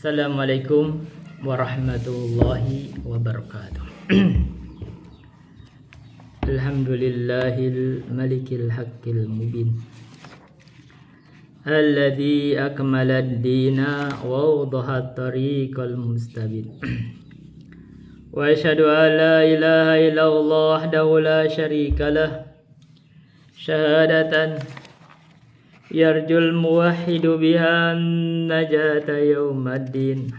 Assalamualaikum warahmatullahi wabarakatuh. Alhamdulillahil malikil haqqil mubin alladzi akmala ad-dina wa wadaha at-tariqal mustabin. Wa asyhadu an la ilaha illallah wahdahu la syarika lah syahadatan yarjul muwahhidu biha najata yaumaddin.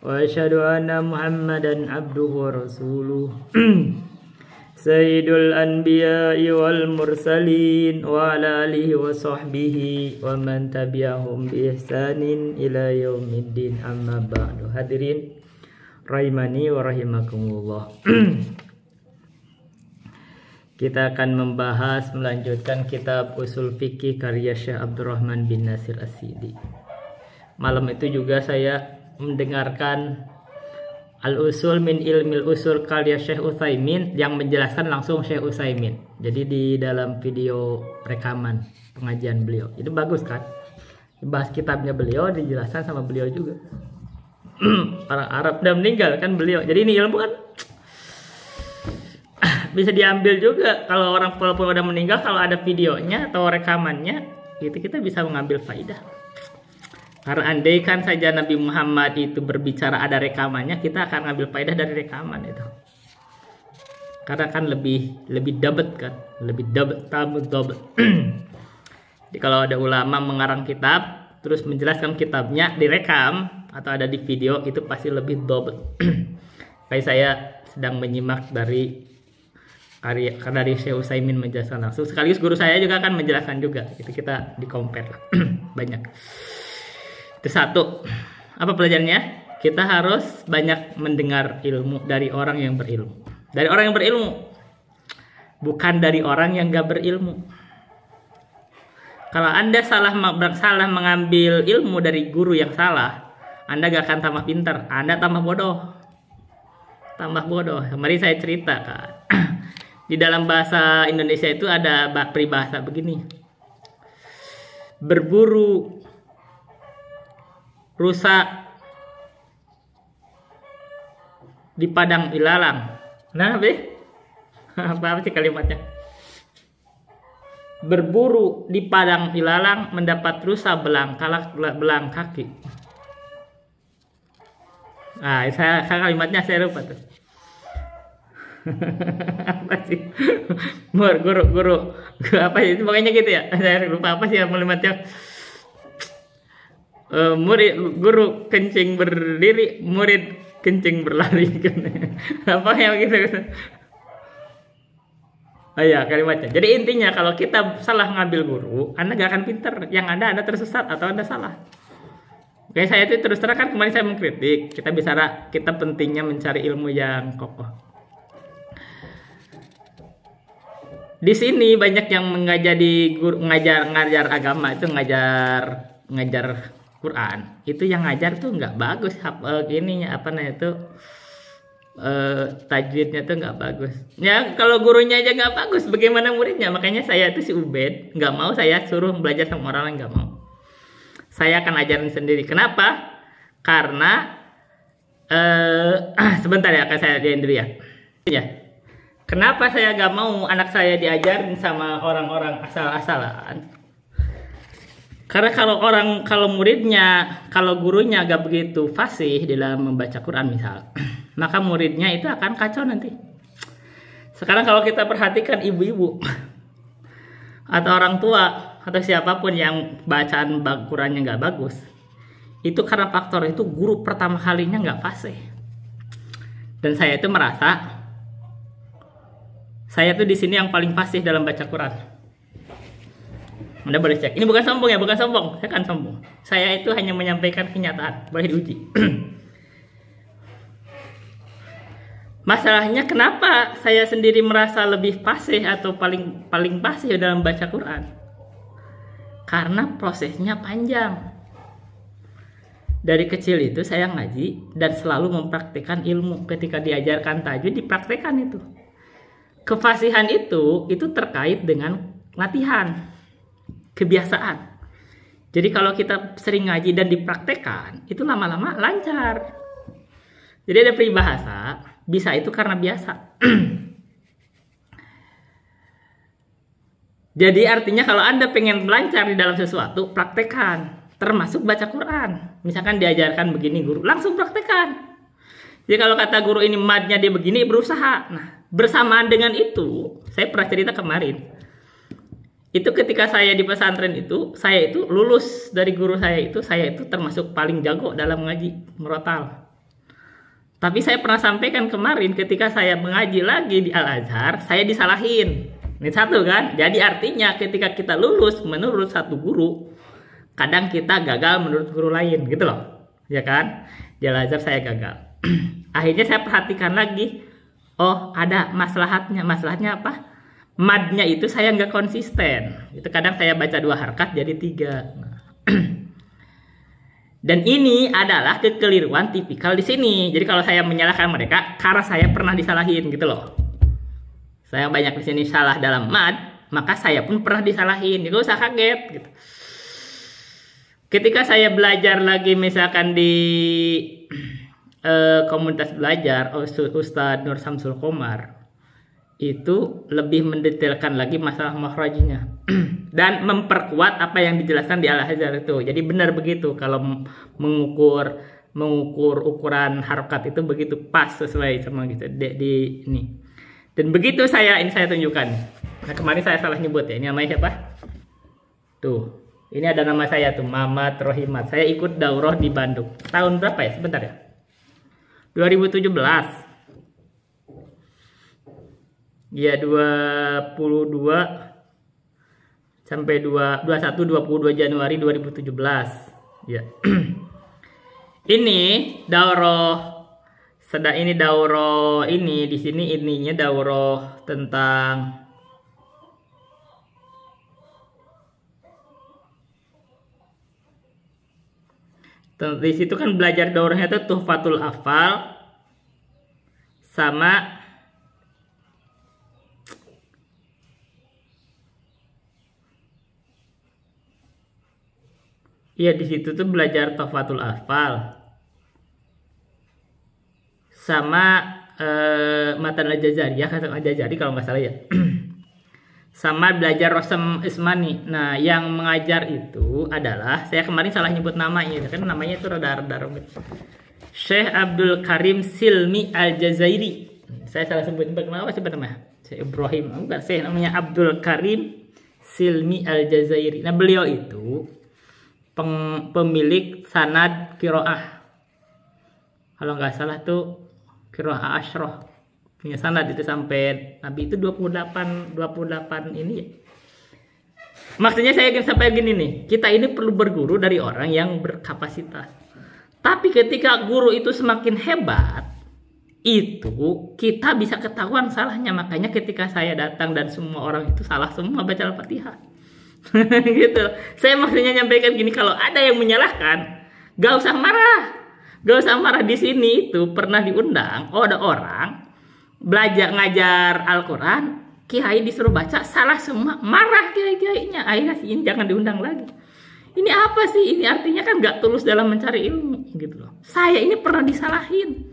Wa asyhadu anna Muhammadan abduhu wa rasuluh sayyidul anbiya'i wal mursalin wa ala alihi wa sahbihi wa man tabi'ahum bi ihsanin ila yaumiddin, amma ba'du. Hadirin rahimani wa rahimakumullah. Kita akan melanjutkan kitab Usul Fikih karya Syekh Abdurrahman bin Nasir As-Sidi. Malam itu juga saya mendengarkan Al-Usul min Ilmil Usul karya Syekh Utsaimin yang menjelaskan langsung Syekh Utsaimin. Jadi di dalam video rekaman pengajian beliau. Itu bagus kan? Bahas kitabnya beliau dijelaskan sama beliau juga. Orang Arab udah meninggal kan beliau. Jadi ini ilmu kan bisa diambil juga kalau orang walaupun udah meninggal, kalau ada videonya atau rekamannya gitu kita bisa mengambil faidah. Karena andai kan saja Nabi Muhammad itu berbicara ada rekamannya, kita akan ngambil faidah dari rekaman itu. Karena kan lebih dapat kan, lebih dapat. Jadi kalau ada ulama mengarang kitab terus menjelaskan kitabnya direkam atau ada di video, itu pasti lebih dapat. Kayak saya sedang menyimak dari Syekh Utsaimin menjelaskan langsung, sekaligus guru saya juga akan menjelaskan juga. Itu kita di compare banyak. Itu satu. Apa pelajarannya? Kita harus banyak mendengar ilmu dari orang yang berilmu. Dari orang yang berilmu, bukan dari orang yang gak berilmu. Kalau Anda salah mengambil ilmu dari guru yang salah, Anda gak akan tambah pintar, Anda tambah bodoh. Kemarin saya cerita kan, di dalam bahasa Indonesia itu ada peribahasa begini: berburu rusa di padang ilalang. Nah, apa sih kalimatnya? Berburu di padang ilalang mendapat rusa belang kaki. Nah, saya kalimatnya saya lupa tuh. Apa sih? Guru apa sih? Pokoknya gitu ya. Saya lupa apa sih kalimatnya. Guru kencing berdiri, murid kencing berlari. Apa yang gitu? Oh iya, kalimatnya. Jadi intinya kalau kita salah ngambil guru, Anda gak akan pinter. Yang Anda tersesat atau Anda salah. Oke, saya itu terus terang kan kemarin saya mengkritik. Kita pentingnya mencari ilmu yang kokoh. Di sini banyak yang ngajar agama itu ngajar Quran. Itu yang ngajar tuh nggak bagus. Tajwidnya tuh nggak bagus. Ya kalau gurunya aja nggak bagus, bagaimana muridnya? Makanya saya tuh si Ubed nggak mau saya suruh belajar sama orang lain, nggak mau. Saya akan ajarin sendiri. Kenapa? Karena sebentar ya, akan saya ajarin dulu ya. Kenapa saya gak mau anak saya diajarin sama orang-orang asal-asalan? Karena kalau gurunya gak begitu fasih dalam membaca Quran misal, maka muridnya itu akan kacau nanti. Sekarang kalau kita perhatikan ibu-ibu atau orang tua atau siapapun yang bacaan Qurannya gak bagus, itu karena faktor itu guru pertama kalinya gak fasih. Dan saya itu merasa saya tuh di sini yang paling fasih dalam baca Quran. Anda boleh cek. Ini bukan sombong ya, bukan sombong. Saya kan sombong. Saya itu hanya menyampaikan kenyataan, boleh diuji. Masalahnya kenapa saya sendiri merasa lebih fasih atau paling fasih dalam baca Quran? Karena prosesnya panjang. Dari kecil itu saya ngaji dan selalu mempraktikkan ilmu. Ketika diajarkan tajwid, dipraktikkan itu. Kefasihan itu terkait dengan latihan, kebiasaan. Jadi kalau kita sering ngaji dan dipraktekkan, itu lama-lama lancar. Jadi ada peribahasa, bisa itu karena biasa. Jadi artinya kalau Anda pengen lancar di dalam sesuatu, praktekkan. Termasuk baca Quran. Misalkan diajarkan begini guru, langsung praktekkan. Jadi kalau kata guru ini madnya dia begini, berusaha. Nah, bersamaan dengan itu, saya pernah cerita kemarin. Itu ketika saya di pesantren itu, saya itu lulus dari guru saya itu termasuk paling jago dalam ngaji, merotal. Tapi saya pernah sampaikan kemarin ketika saya mengaji lagi di Al-Azhar, saya disalahin. Ini satu kan? Jadi artinya ketika kita lulus menurut satu guru, kadang kita gagal menurut guru lain gitu loh. Ya kan? Di Al-Azhar saya gagal. Akhirnya saya perhatikan lagi, oh ada maslahatnya. Maslahatnya apa? Madnya itu saya nggak konsisten. Itu kadang saya baca 2 harakat jadi 3. Nah. Dan ini adalah kekeliruan tipikal di sini. Jadi kalau saya menyalahkan mereka, karena saya pernah disalahin gitu loh. Saya banyak di sini salah dalam mad, maka saya pun pernah disalahin. Jadi gak usah kaget gitu. Ketika saya belajar lagi misalkan di komunitas belajar Ustadz Nur Samsul Komar, itu lebih mendetailkan lagi masalah makhrajnya dan memperkuat apa yang dijelaskan di Al-Azhar itu. Jadi benar begitu kalau mengukur ukuran harokat itu begitu pas sesuai sama gitu di ini. Dan begitu ini saya tunjukkan. Nah, kemarin saya salah nyebut ya. Ini namanya siapa? Tuh. Ini ada nama saya tuh, Mamat Rohimat. Saya ikut daurah di Bandung. Tahun berapa ya? Sebentar ya. 2017. Ya 22 sampai 22 Januari 2017. Ya. Ini daurah ini di sini ininya daurah tentang di situ kan belajar daurahnya itu Tuhfatul Afal sama iya di situ tuh belajar Tuhfatul Afal sama Matan Al-Jazari ya, Hasan Al-Jazari kalau nggak salah ya. Sama belajar Rosem Ismani. Nah, yang mengajar itu adalah, saya kemarin salah nyebut namanya, kan namanya itu rada-rada rumit. Syekh Abdul Karim Silmi Al-Jazairi. Saya salah sebut, kenapa sih namanya? Syekh Ibrahim, enggak, saya namanya Abdul Karim Silmi Al-Jazairi. Nah, beliau itu pemilik sanad Qiraah. Kalau nggak salah tuh Qiraah Asyroh. Punya sanad itu sampai Nabi itu 28 ini ya. Maksudnya saya ingin sampai gini nih, kita ini perlu berguru dari orang yang berkapasitas. Tapi ketika guru itu semakin hebat, itu kita bisa ketahuan salahnya. Makanya ketika saya datang dan semua orang itu salah semua baca Al-Fatihah. Gitu. Saya maksudnya nyampaikan gini, kalau ada yang menyalahkan, gak usah marah. Gak usah marah. Di sini itu pernah diundang, ada orang belajar ngajar Al-Quran, kiai disuruh baca salah semua, marah kiai-kiainya. Akhirnya ini jangan diundang lagi. Ini apa sih? Ini artinya kan gak tulus dalam mencari ilmu gitu loh. Saya ini pernah disalahin.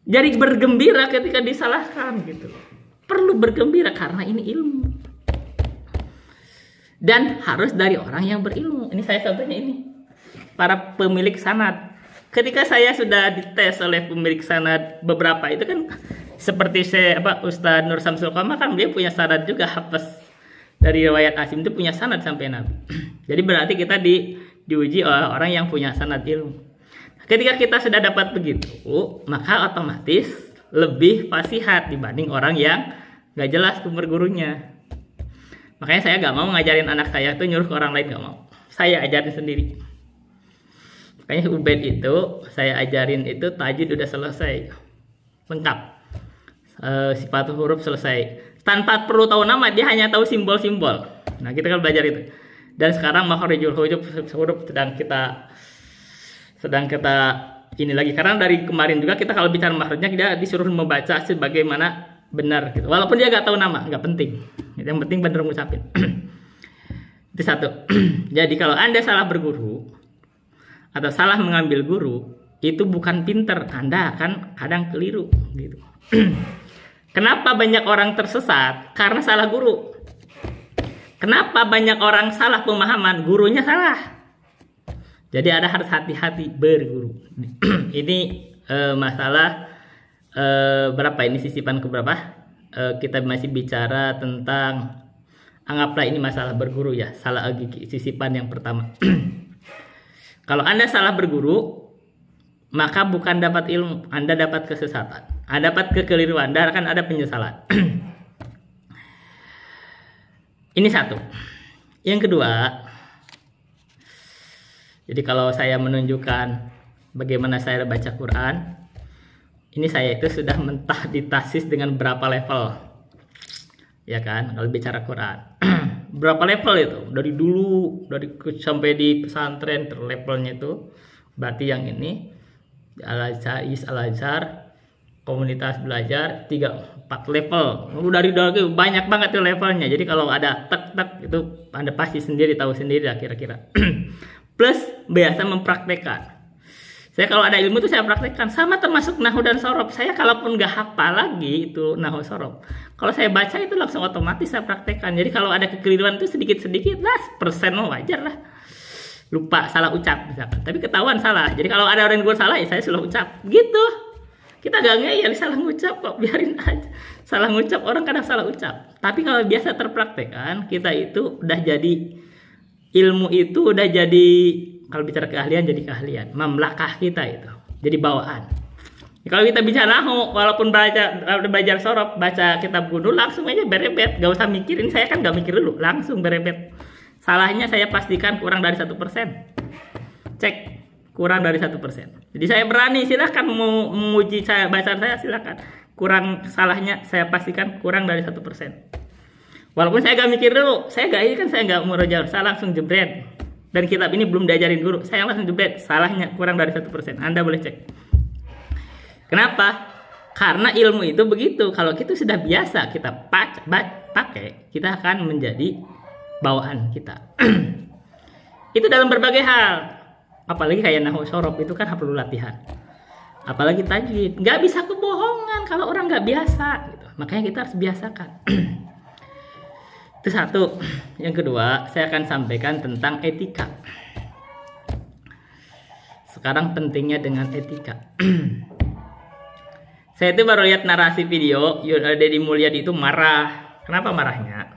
Jadi bergembira ketika disalahkan gitu loh. Perlu bergembira karena ini ilmu. Dan harus dari orang yang berilmu. Ini saya contohnya ini. Para pemilik sanad. Ketika saya sudah dites oleh pemilik sanad beberapa itu kan seperti Ustadz Nur Samsul Komar kan dia punya sanad juga, hafaz dari riwayat Asim itu punya sanad sampai Nabi. Jadi berarti kita diuji oleh orang yang punya sanad ilmu. Ketika kita sudah dapat begitu, maka otomatis lebih fasihat dibanding orang yang gak jelas sumber gurunya. Makanya saya gak mau ngajarin anak saya tuh nyuruh ke orang lain, gak mau. Saya ajarin sendiri. Makanya Ubaid itu saya ajarin itu tajwid udah selesai, lengkap, sifat huruf selesai, tanpa perlu tahu nama, dia hanya tahu simbol-simbol. Nah kita kan belajar itu. Dan sekarang makharijul huruf sedang kita ini lagi, karena dari kemarin juga kita kalau bicara makharijnya kita disuruh membaca sebagaimana benar gitu. Walaupun dia nggak tahu nama, nggak penting. Yang penting benar ngucapin. Itu satu. Jadi kalau Anda salah berguru atau salah mengambil guru, itu bukan pinter, Anda akan kadang keliru gitu. Kenapa banyak orang tersesat? Karena salah guru. Kenapa banyak orang salah pemahaman? Gurunya salah. Jadi ada harus hati-hati berguru. Ini masalah berapa ini sisipan ke berapa? Kita masih bicara tentang, anggaplah ini masalah berguru ya, salah sisipan yang pertama. Kalau Anda salah berguru, maka bukan dapat ilmu, Anda dapat kesesatan, Anda dapat kekeliruan, Anda akan ada penyesalan. Ini satu. Yang kedua, jadi kalau saya menunjukkan bagaimana saya baca Quran, ini saya itu sudah mentah ditasis dengan berapa level, ya kan? Kalau bicara Quran, berapa level itu? Dari dulu, sampai di pesantren levelnya itu, berarti yang ini Al-Azhar, komunitas belajar 3-4 level. Dari banyak banget tuh levelnya. Jadi kalau ada tek itu Anda pasti sendiri tahu sendiri lah kira-kira. Plus biasa mempraktekkan. Saya kalau ada ilmu itu saya praktekkan, sama termasuk nahu dan sorob. Saya kalaupun nggak hafal lagi itu nahu sorob, kalau saya baca itu langsung otomatis saya praktekkan. Jadi kalau ada kekeliruan itu sedikit-sedikit lah, persen wajar lah. Lupa salah ucap misalkan, tapi ketahuan salah. Jadi kalau ada orang yang salah ya saya salah ucap gitu. Kita gak ngeyel salah ngucap kok, biarin aja. Salah ngucap, orang kadang salah ucap. Tapi kalau biasa terpraktekkan, kita itu udah jadi ilmu, itu udah jadi, kalau bicara keahlian jadi keahlian, memlakah kita itu jadi bawaan. Kalau kita bicara nahu, walaupun belajar sorob, baca kitab kudu, langsung aja berebet, gak usah mikirin. Saya kan gak mikir dulu, langsung berebet. Salahnya saya pastikan kurang dari 1%. Cek, kurang dari 1%. Jadi saya berani, silahkan menguji saya, bacaan saya silahkan. Kurang salahnya saya pastikan kurang dari 1%. Walaupun saya gak mikir dulu, saya gak murojaah, saya langsung jebret. Dan kitab ini belum diajarin guru, saya langsung jebret, salahnya kurang dari 1%. Anda boleh cek. Kenapa? Karena ilmu itu begitu. Kalau kita sudah biasa kita pakai, kita akan menjadi bawaan kita. Itu dalam berbagai hal. Apalagi kayak nahu sorob itu kan perlu latihan. Apalagi tajwid, nggak bisa kebohongan kalau orang nggak biasa. Gitu. Makanya kita harus biasakan. Itu satu. Yang kedua, saya akan sampaikan tentang etika. Sekarang pentingnya dengan etika. Saya itu baru lihat narasi video Deddy Mulyadi itu marah. Kenapa marahnya?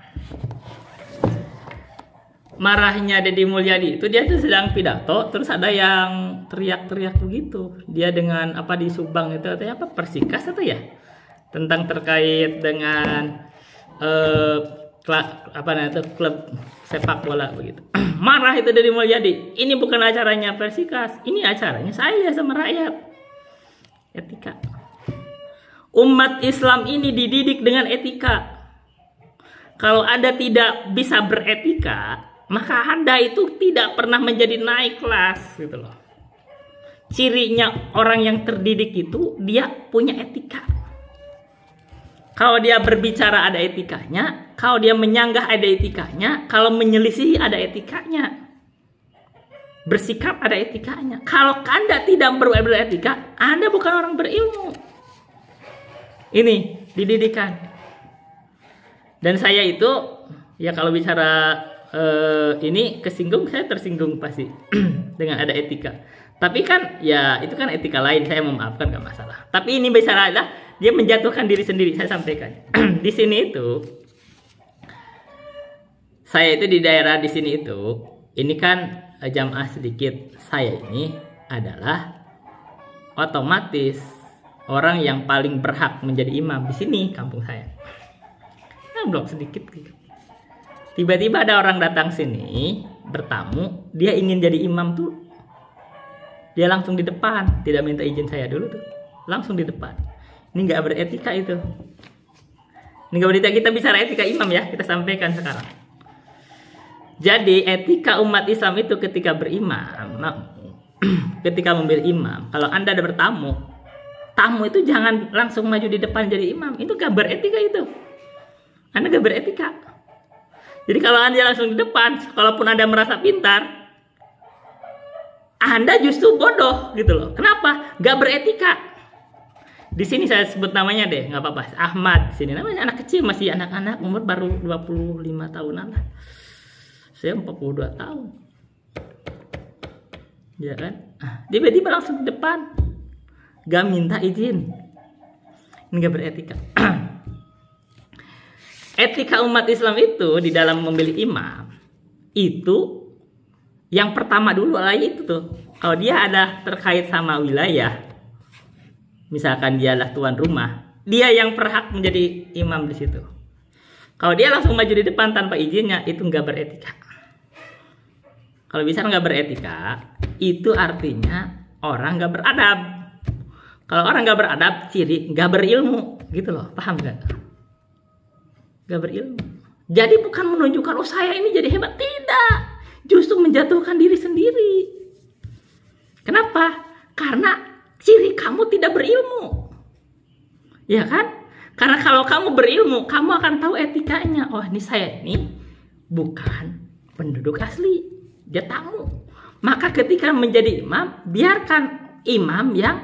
Marahnya Deddy Mulyadi itu dia tuh sedang pidato, terus ada yang teriak-teriak begitu. Dia dengan apa di Subang itu atau apa Persikas atau ya? Tentang terkait dengan klub sepak bola begitu. Marah itu Deddy Mulyadi. Ini bukan acaranya Persikas, ini acaranya saya sama rakyat. Etika. Umat Islam ini dididik dengan etika. Kalau Anda tidak bisa beretika, maka Anda itu tidak pernah menjadi naik kelas gitu loh. Cirinya orang yang terdidik itu dia punya etika. Kalau dia berbicara ada etikanya, kalau dia menyanggah ada etikanya, kalau menyelisihi ada etikanya. Bersikap ada etikanya. Kalau Anda tidak beretika, Anda bukan orang berilmu. Ini dididikan. Dan saya itu ya kalau bicara ini kesinggung, saya tersinggung pasti dengan ada etika. Tapi kan ya itu kan etika lain, saya memaafkan gak masalah. Tapi ini bicara adalah dia menjatuhkan diri sendiri, saya sampaikan. Di sini itu saya itu di daerah di sini itu, ini kan jamaah sedikit. Saya ini adalah otomatis orang yang paling berhak menjadi imam di sini kampung saya. Nah, blok sedikit gitu. Tiba-tiba ada orang datang sini bertamu, dia ingin jadi imam tuh, dia langsung di depan, tidak minta izin saya dulu tuh, langsung di depan. Ini nggak beretika itu. Ini nggak beretika. Kita bicara etika imam ya, kita sampaikan sekarang. Jadi etika umat Islam itu ketika berimam, ketika memilih imam, kalau Anda ada bertamu, tamu itu jangan langsung maju di depan jadi imam. Itu gak beretika itu. Anda gak beretika. Jadi kalau Anda langsung di depan, kalaupun Anda merasa pintar, Anda justru bodoh gitu loh. Kenapa? Gak beretika. Di sini saya sebut namanya deh, nggak apa-apa. Ahmad. Sini namanya anak kecil, masih anak-anak, umur baru 25 tahunan lah. Saya 42 tahun. Ya kan? Tiba-tiba langsung di depan. Gak minta izin. Ini gak beretika. Etika umat Islam itu di dalam memilih imam itu yang pertama dulu adalah itu tuh. Kalau dia ada terkait sama wilayah, misalkan dia adalah tuan rumah, dia yang berhak menjadi imam di situ. Kalau dia langsung maju di depan tanpa izinnya, itu nggak beretika. Kalau bisa nggak beretika, itu artinya orang nggak beradab. Kalau orang nggak beradab, ciri nggak berilmu, gitu loh. Paham nggak? Gak berilmu. Jadi bukan menunjukkan oh saya ini jadi hebat, tidak. Justru menjatuhkan diri sendiri. Kenapa? Karena ciri kamu tidak berilmu. Ya kan? Karena kalau kamu berilmu, kamu akan tahu etikanya. Oh, ini saya ini bukan penduduk asli, dia tamu. Maka ketika menjadi imam, biarkan imam yang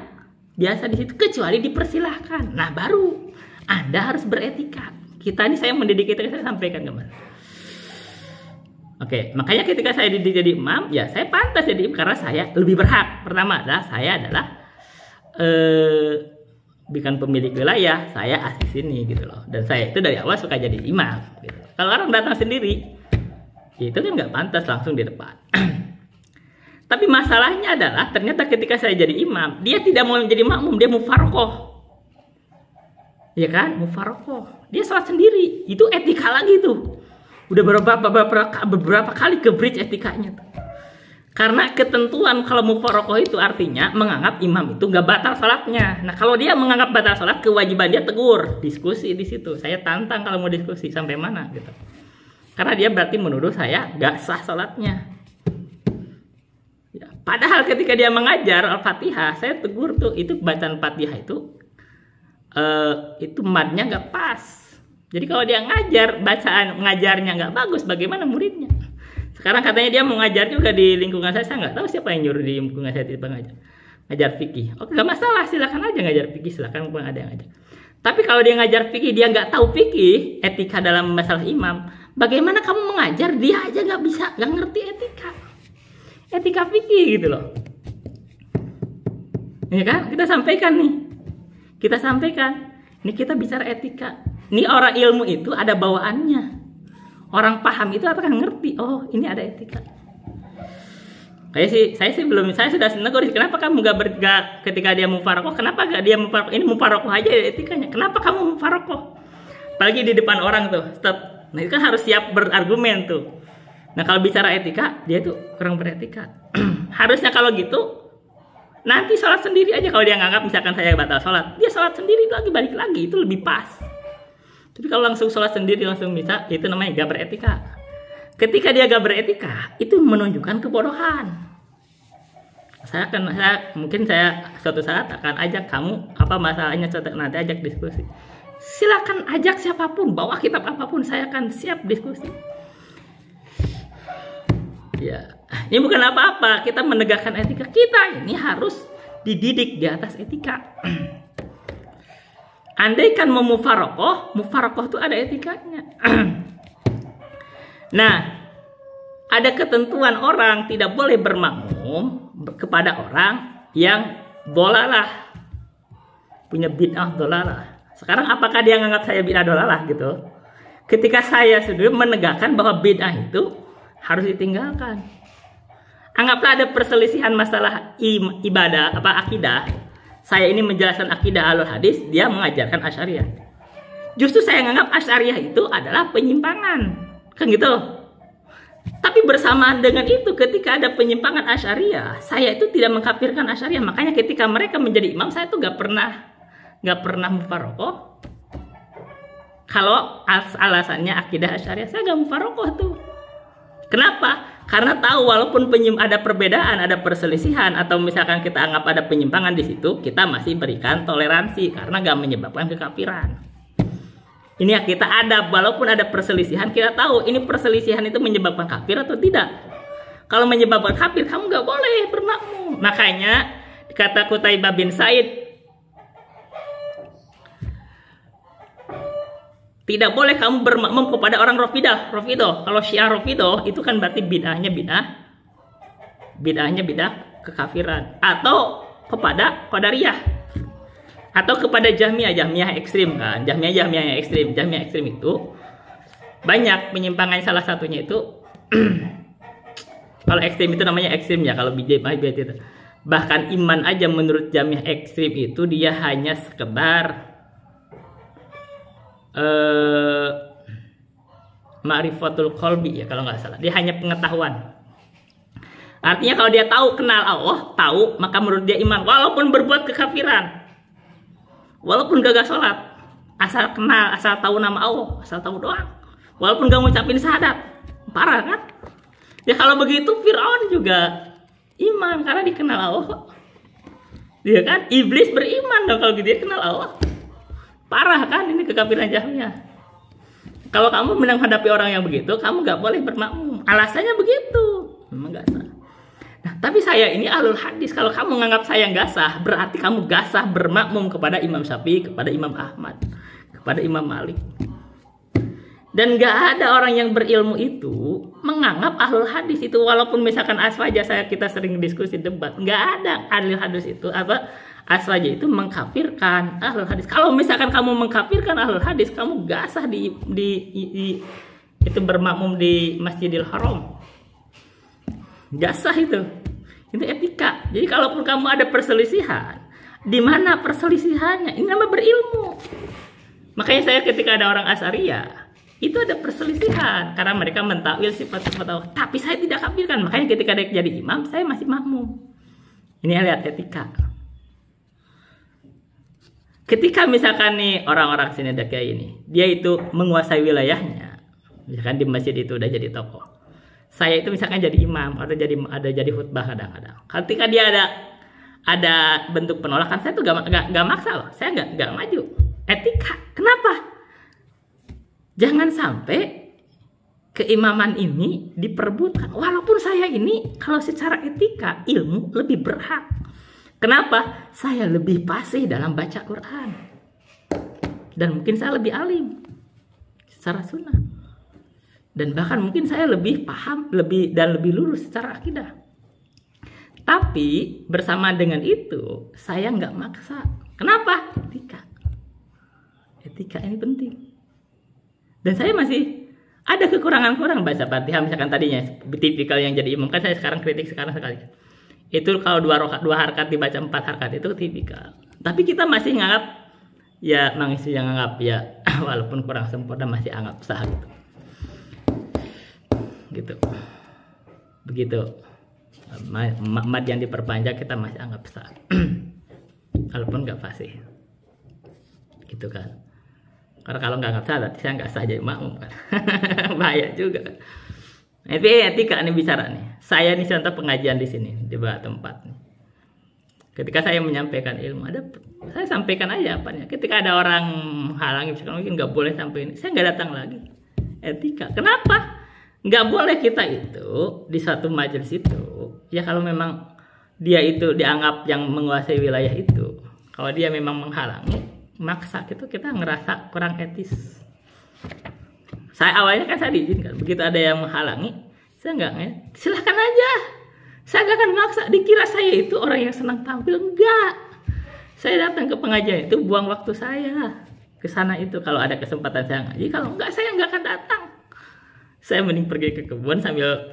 biasa di situ, kecuali dipersilahkan. Nah, baru Anda harus beretika. Kita ini saya mendidik kita, saya sampaikan kemarin. Oke, makanya ketika saya didik jadi imam, ya saya pantas jadi imam karena saya lebih berhak. Pertama adalah saya adalah bukan pemilik wilayah, saya asli sini gitu loh. Dan saya itu dari awal suka jadi imam. Gitu. Kalau orang datang sendiri, itu kan nggak pantas langsung di depan. Tapi masalahnya adalah ternyata ketika saya jadi imam, dia tidak mau menjadi makmum, dia mufarokoh. Ya kan, mufarokoh. Dia sholat sendiri. Itu etika lagi tuh. Udah beberapa kali ke bridge etikanya tuh. Karena ketentuan kalau mufarokoh itu artinya menganggap imam itu nggak batal sholatnya. Nah, kalau dia menganggap batal sholat, kewajiban dia tegur, diskusi di situ. Saya tantang kalau mau diskusi sampai mana gitu. Karena dia berarti menuduh saya nggak sah sholatnya. Ya, padahal ketika dia mengajar Al-Fatihah, saya tegur tuh, itu bacaan Fatihah itu madnya nggak pas. Jadi kalau dia ngajar, bacaan ngajarnya nggak bagus, bagaimana muridnya? Sekarang katanya dia mau ngajar juga di lingkungan saya nggak tahu siapa yang nyuruh di lingkungan saya tiba ngajar fikih. Oke, nggak masalah, silakan aja ngajar fikih, silakan ada yang ngajar. Tapi kalau dia ngajar fikih, dia nggak tahu fikih, etika dalam masalah imam, bagaimana kamu mengajar? Dia aja nggak bisa, nggak ngerti etika fikih gitu loh. Ya kan? Kita sampaikan nih. Ini kita bicara etika. Ini orang ilmu itu ada bawaannya. Orang paham itu akan ngerti. Oh, ini ada etika. Saya sudah negur. Kenapa kamu gak ketika dia mufarokoh? Kenapa gak dia mufarokoh? Ini mufarokoh aja etikanya. Kenapa kamu mufarokoh? Apalagi di depan orang tuh. Stop. Nah, itu kan harus siap berargumen tuh. Nah, kalau bicara etika, dia tuh kurang beretika. Harusnya kalau gitu, nanti sholat sendiri aja. Kalau dia nganggap misalkan saya batal sholat, dia sholat sendiri lagi, balik lagi, itu lebih pas. Tapi kalau langsung sholat sendiri langsung bisa, itu namanya gak beretika. Ketika dia gak beretika, itu menunjukkan kebodohan. Mungkin saya suatu saat akan ajak kamu, apa masalahnya, nanti ajak diskusi. Silakan ajak siapapun, bawa kitab apapun, saya akan siap diskusi. Ya, ini bukan apa-apa, kita menegakkan etika. Kita ini harus dididik di atas etika. Andai kan mau mufarokoh itu ada etikanya. Nah, ada ketentuan orang tidak boleh bermakmum kepada orang yang dolalah, punya bid'ah dolalah. Sekarang apakah dia menganggap saya bid'ah dolalah gitu? Ketika saya sudah menegakkan bahwa bid'ah itu harus ditinggalkan. Anggaplah ada perselisihan masalah ibadah akidah. Saya ini menjelaskan akidah Ahlul Hadis, dia mengajarkan Asy'ariyah. Justru saya menganggap Asy'ariyah itu adalah penyimpangan. Kan gitu. Tapi bersamaan dengan itu, ketika ada penyimpangan Asy'ariyah, saya itu tidak mengkafirkan Asy'ariyah. Makanya ketika mereka menjadi imam, saya tuh gak pernah mufarokoh. Kalau alasannya akidah Asy'ariyah, saya gak mufarokoh tuh. Kenapa? Karena tahu walaupun ada perbedaan, ada perselisihan, atau misalkan kita anggap ada penyimpangan di situ, kita masih berikan toleransi karena gak menyebabkan kekafiran. Ini ya kita ada, walaupun ada perselisihan, kita tahu ini perselisihan itu menyebabkan kafir atau tidak. Kalau menyebabkan kafir, kamu nggak boleh bermakmum. Makanya kata Qutaibah bin Said, tidak boleh kamu bermakmum kepada orang Rafidah. Kalau Syiah Rafidah itu kan berarti bid'ahnya bidah kekafiran, atau kepada Qadariyah, atau kepada Jahmiyah ekstrim kan. Jahmiyah ekstrim itu banyak penyimpangan, salah satunya itu kalau ekstrim itu namanya ekstrim ya, kalau Jahmiyah itu bahkan iman aja menurut Jahmiyah ekstrim itu dia hanya sekedar ma'rifatul qalbi ya kalau nggak salah, dia hanya pengetahuan. Artinya kalau dia tahu kenal Allah, tahu, maka menurut dia iman walaupun berbuat kekafiran. Walaupun gagal sholat, asal kenal, asal tahu nama Allah, asal tahu doang. Walaupun gak ngucapin syahadat, parah kan? Ya kalau begitu Fir'aun juga iman karena dikenal Allah. Dia kan iblis beriman dong kalau dia kenal Allah. Parah kan ini kekafiran Jahmiyah. Kalau kamu menghadapi orang yang begitu, kamu gak boleh bermakmum. Alasannya begitu, memang gak sah. Nah, tapi saya ini ahlul hadis. Kalau kamu menganggap saya nggak sah, berarti kamu gak sah bermakmum kepada Imam Syafi'i, kepada Imam Ahmad, kepada Imam Malik. Dan gak ada orang yang berilmu itu menganggap ahlul hadis itu, walaupun misalkan Aswaja kita sering diskusi debat, nggak ada ahlul hadis itu Aswaja itu mengkafirkan ahlul hadis. Kalau misalkan kamu mengkafirkan ahlul hadis, kamu gak sah itu bermakmum di Masjidil Haram. Gak sah itu etika. Jadi kalaupun kamu ada perselisihan, di mana perselisihannya? Ini nama berilmu. Makanya saya ketika ada orang Asy'ariyah, itu ada perselisihan karena mereka mentakwil sifat-sifat Allah. Tapi saya tidak kafirkan. Makanya ketika dia jadi imam, saya masih makmum. Ini lihat etika. Ketika misalkan nih orang-orang sini ada kayak ini, dia itu menguasai wilayahnya, misalkan di masjid itu udah jadi tokoh. Saya itu misalkan jadi imam atau jadi khutbah kadang-kadang. Ketika dia ada bentuk penolakan, saya tuh gak maksa loh. Saya gak maju. Etika. Kenapa? Jangan sampai keimaman ini diperebutkan. Walaupun saya ini kalau secara etika ilmu lebih berhak. Kenapa? Saya lebih fasih dalam baca Quran. Dan mungkin saya lebih alim secara sunnah. Dan bahkan mungkin saya lebih paham, lebih lurus secara akidah. Tapi bersama dengan itu, saya nggak maksa. Kenapa? Etika ini penting. Dan saya masih ada kekurangan-kekurangan baca Fatihah. Misalkan tadinya tipikal yang jadi imam, kan saya sekarang kritik sekali. Itu kalau 2 harkat dibaca 4 harkat itu tipikal. Tapi kita masih nganggap, ya mangisi yang nganggap ya walaupun kurang sempurna masih anggap sah gitu. Begitu. Mad yang diperpanjang kita masih anggap sah. Walaupun nggak fasih. Gitu kan. Karena kalau nggak anggap sah, berarti saya nggak sah jadi makmum kan. Bahaya juga kan. Tapi etika ini bicara nih. Saya nih contoh pengajian di sini di beberapa tempat nih. Ketika saya menyampaikan ilmu, saya sampaikan aja apanya. Ketika ada orang menghalangi, misalkan mungkin nggak boleh sampai ini, saya nggak datang lagi. Etika. Kenapa? Nggak boleh kita itu di suatu majelis itu, ya kalau memang dia itu dianggap yang menguasai wilayah itu, kalau dia memang menghalangi, maksa gitu kita ngerasa kurang etis. Saya awalnya kan saya diizinkan, begitu ada yang menghalangi, saya nggak, silahkan aja, saya nggak akan maksa. Dikira saya itu orang yang senang tampil, enggak. Saya datang ke pengajian itu buang waktu saya ke sana itu kalau ada kesempatan saya ngaji, kalau enggak saya nggak akan datang. Saya mending pergi ke kebun sambil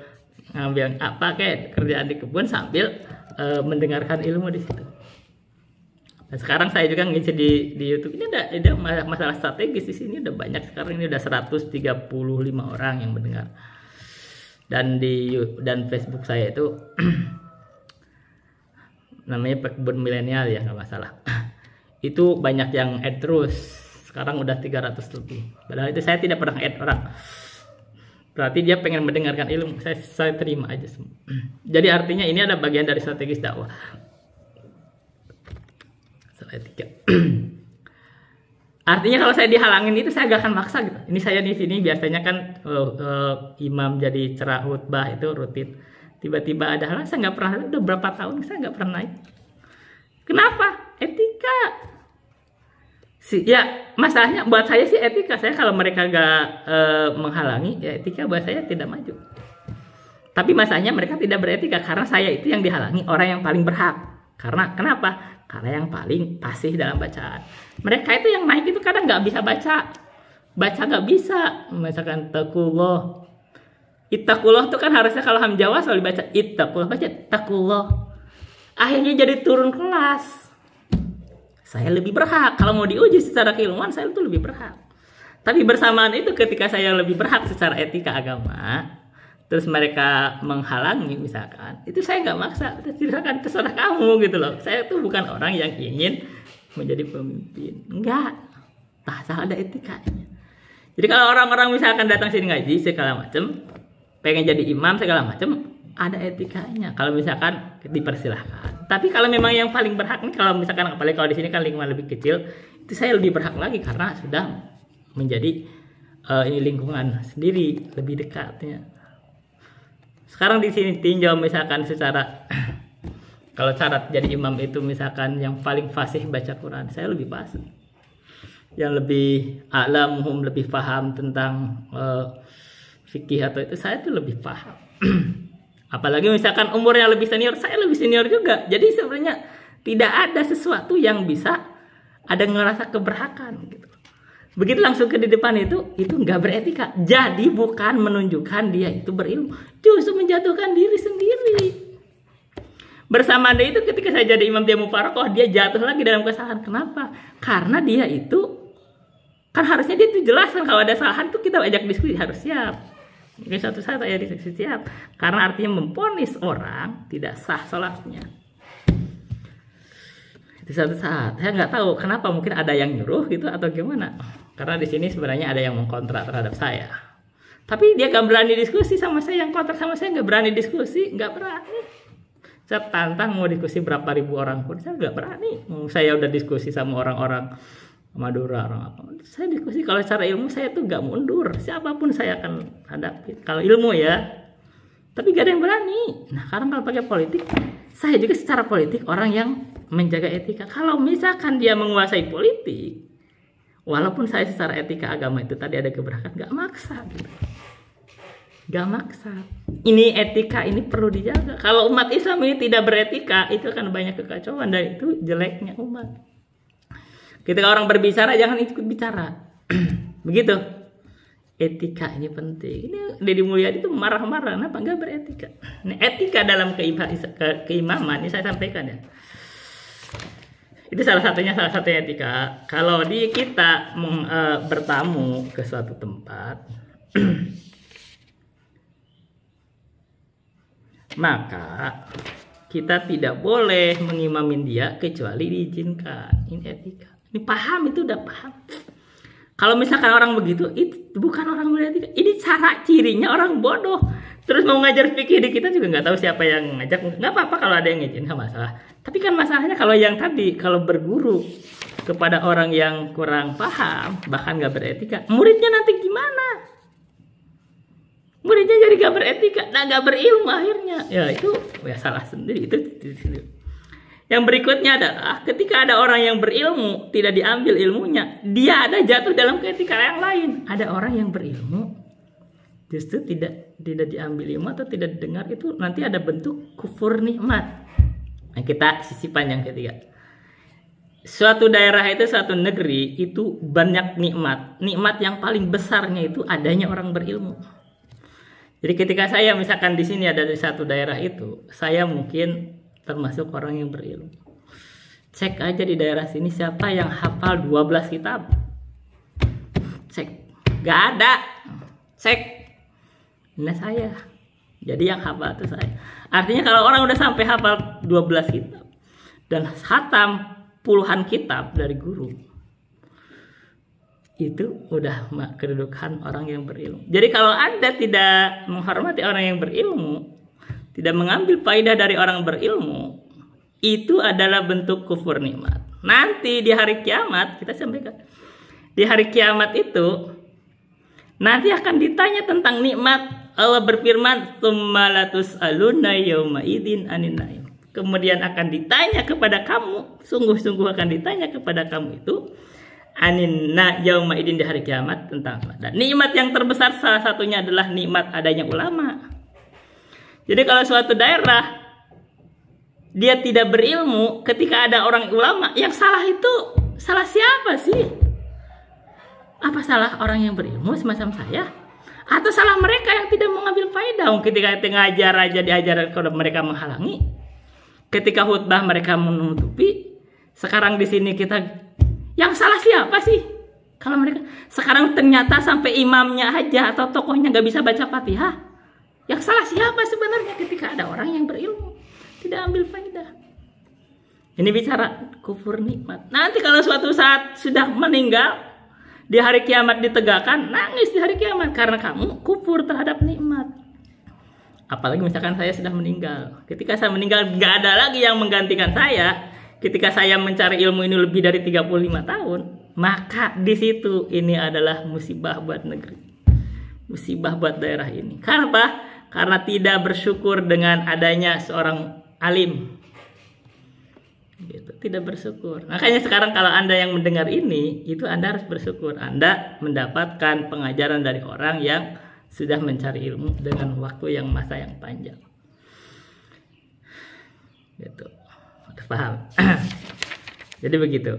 ngambil kayak kerjaan di kebun sambil mendengarkan ilmu di situ. Dan sekarang saya juga ngisi di YouTube ini ada masalah strategis di sini udah banyak. Sekarang ini udah 135 orang yang mendengar. Dan Facebook saya itu namanya Kebun Milenial ya, nggak masalah. Itu banyak yang add terus. Sekarang udah 300 lebih. Padahal itu saya tidak pernah add orang. Berarti dia pengen mendengarkan ilmu, saya terima aja semua. Jadi artinya ini ada bagian dari strategis dakwah. Salah etika. Artinya kalau saya dihalangin itu saya gak akan maksa gitu. Ini saya di sini biasanya kan imam jadi cerah khutbah itu rutin. Tiba-tiba ada hal saya nggak pernah, udah berapa tahun saya nggak pernah naik. Kenapa? Etika. Ya masalahnya buat saya sih etika. Saya kalau mereka gak menghalangi, ya etika buat saya tidak maju. Tapi masalahnya mereka tidak beretika karena saya itu yang dihalangi orang yang paling berhak. Karena kenapa? Karena yang paling fasih dalam bacaan. Mereka itu yang naik itu kadang nggak bisa baca nggak bisa. Misalkan taqullah, ittaqullah itu kan harusnya kalau hamzah selalu dibaca ittaqullah, baca taqullah. Akhirnya jadi turun kelas. Saya lebih berhak kalau mau diuji secara keilmuan, saya itu lebih berhak. Tapi bersamaan itu ketika saya lebih berhak secara etika agama, terus mereka menghalangi misalkan, itu saya nggak maksa, silakan terserah kamu gitu loh. Saya tuh bukan orang yang ingin menjadi pemimpin, enggak, asal ada etikanya. Jadi kalau orang-orang misalkan datang sini ngaji segala macam, pengen jadi imam segala macam, ada etikanya. Kalau misalkan dipersilahkan. Tapi kalau memang yang paling berhak nih, kalau misalkan apalagi kalau di sini kan lingkungan lebih kecil, itu saya lebih berhak lagi karena sudah menjadi ini lingkungan sendiri lebih dekatnya. Sekarang di sini tinjau misalkan secara kalau syarat jadi imam itu misalkan yang paling fasih baca Quran, saya lebih fasih. Yang lebih a'lamuhum, lebih paham tentang fikih atau itu, saya tuh lebih paham. Apalagi misalkan umurnya lebih senior, saya lebih senior juga. Jadi sebenarnya tidak ada sesuatu yang bisa ada ngerasa keberhakan gitu. Begitu langsung ke di depan itu nggak beretika. Jadi bukan menunjukkan dia itu berilmu, justru menjatuhkan diri sendiri. Bersamaan itu ketika saya jadi imam dia mufarokoh, dia jatuh lagi dalam kesalahan. Kenapa? Karena dia itu kan harusnya dia itu jelaskan kalau ada kesalahan itu kita ajak diskusi, harus siap. Mungkin suatu saat saya diskusi siap, karena artinya memponis orang tidak sah sholatnya. Di suatu saat saya nggak tahu kenapa, mungkin ada yang nyuruh gitu atau gimana. Karena di sini sebenarnya ada yang mengkontrak terhadap saya. Tapi dia nggak berani diskusi sama saya, yang kontrak sama saya nggak berani diskusi, nggak berani. Saya tantang mau diskusi berapa ribu orang pun saya nggak berani. Saya udah diskusi sama orang-orang Madura, orang apa. Saya diskusi kalau secara ilmu saya tuh nggak mundur. Siapapun saya akan hadapi. Kalau ilmu ya. Tapi gak ada yang berani. Nah, karena kalau pakai politik, saya juga secara politik orang yang menjaga etika. Kalau misalkan dia menguasai politik, walaupun saya secara etika agama itu tadi ada keberhakan, gak maksa gitu. Gak maksa. Ini etika ini perlu dijaga. Kalau umat Islam ini tidak beretika, itu akan banyak kekacauan dan itu jeleknya umat. Ketika orang berbicara jangan ikut bicara. Begitu. Etika ini penting. Ini Deddy Mulyadi itu marah-marah, kenapa nggak beretika? Ini etika dalam keimaman ini saya sampaikan ya. Itu salah satunya etika. Kalau di kita bertamu ke suatu tempat, maka kita tidak boleh mengimamin dia kecuali diizinkan. Ini etika. Ini paham, itu udah paham. Kalau misalkan orang begitu, itu bukan orang beretika. Ini cara cirinya orang bodoh. Terus mau ngajar fikih di kita juga nggak tahu siapa yang ngajak. Nggak apa-apa kalau ada yang ngizin, nggak masalah. Tapi kan masalahnya kalau yang tadi, kalau berguru kepada orang yang kurang paham, bahkan nggak beretika, muridnya nanti gimana? Muridnya jadi nggak beretika, nggak berilmu akhirnya. Ya itu ya salah sendiri. Itu. Yang berikutnya adalah ketika ada orang yang berilmu tidak diambil ilmunya, dia ada jatuh dalam ketika yang lain. Ada orang yang berilmu justru tidak diambil ilmu atau tidak didengar, itu nanti ada bentuk kufur nikmat. Nah, kita sisipan yang ketiga. Suatu daerah itu, suatu negeri itu banyak nikmat. Nikmat yang paling besarnya itu adanya orang berilmu. Jadi ketika saya misalkan di sini ada di satu daerah itu, saya mungkin termasuk orang yang berilmu. Cek aja di daerah sini siapa yang hafal 12 kitab. Cek. Gak ada. Cek. Nah saya. Jadi yang hafal itu saya. Artinya kalau orang udah sampai hafal 12 kitab dan khatam puluhan kitab dari guru, itu udah kedudukan orang yang berilmu. Jadi kalau Anda tidak menghormati orang yang berilmu, tidak mengambil faedah dari orang berilmu, itu adalah bentuk kufur nikmat. Nanti di hari kiamat kita sampaikan, di hari kiamat itu nanti akan ditanya tentang nikmat. Allah berfirman, "Tsumma latus'aluna yauma idzin 'anin na'im." Kemudian akan ditanya kepada kamu, sungguh-sungguh akan ditanya kepada kamu itu anin yauma idzin di hari kiamat tentang apa. Dan nikmat yang terbesar salah satunya adalah nikmat adanya ulama. Jadi kalau suatu daerah dia tidak berilmu, ketika ada orang ulama, yang salah itu salah siapa sih? Apa salah orang yang berilmu semacam saya? Atau salah mereka yang tidak mengambil faedah? Ketika ngajar aja diajar kalau mereka menghalangi. Ketika khutbah mereka menutupi. Sekarang di sini kita, yang salah siapa sih? Kalau mereka sekarang ternyata sampai imamnya aja atau tokohnya nggak bisa baca Fatihah. Yang salah siapa sebenarnya ketika ada orang yang berilmu tidak ambil faedah? Ini bicara kufur nikmat. Nanti kalau suatu saat sudah meninggal, di hari kiamat ditegakkan, nangis di hari kiamat karena kamu kufur terhadap nikmat. Apalagi misalkan saya sudah meninggal. Ketika saya meninggal nggak ada lagi yang menggantikan saya. Ketika saya mencari ilmu ini lebih dari 35 tahun, maka di situ ini adalah musibah buat negeri. Musibah buat daerah ini. Karena apa? Karena tidak bersyukur dengan adanya seorang alim. Gitu, tidak bersyukur. Makanya sekarang kalau Anda yang mendengar ini, itu Anda harus bersyukur. Anda mendapatkan pengajaran dari orang yang sudah mencari ilmu dengan waktu yang masa yang panjang. Gitu. Udah paham? Jadi begitu.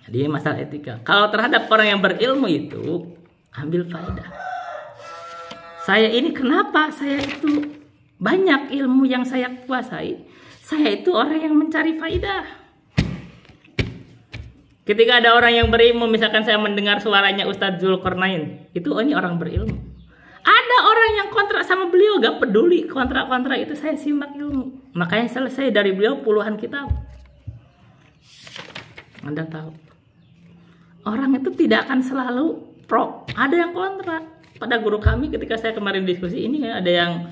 Jadi masalah etika. Kalau terhadap orang yang berilmu itu, ambil faedah. Saya ini kenapa? Saya itu banyak ilmu yang saya kuasai. Saya itu orang yang mencari faidah. Ketika ada orang yang berilmu, misalkan saya mendengar suaranya Ustadz Zulkarnain, itu ini orang berilmu. Ada orang yang kontrak sama beliau, gak peduli kontrak-kontrak itu, saya simak ilmu. Makanya selesai dari beliau puluhan kitab. Anda tahu, orang itu tidak akan selalu pro. Ada yang kontrak. Pada guru kami ketika saya kemarin diskusi ini, ada yang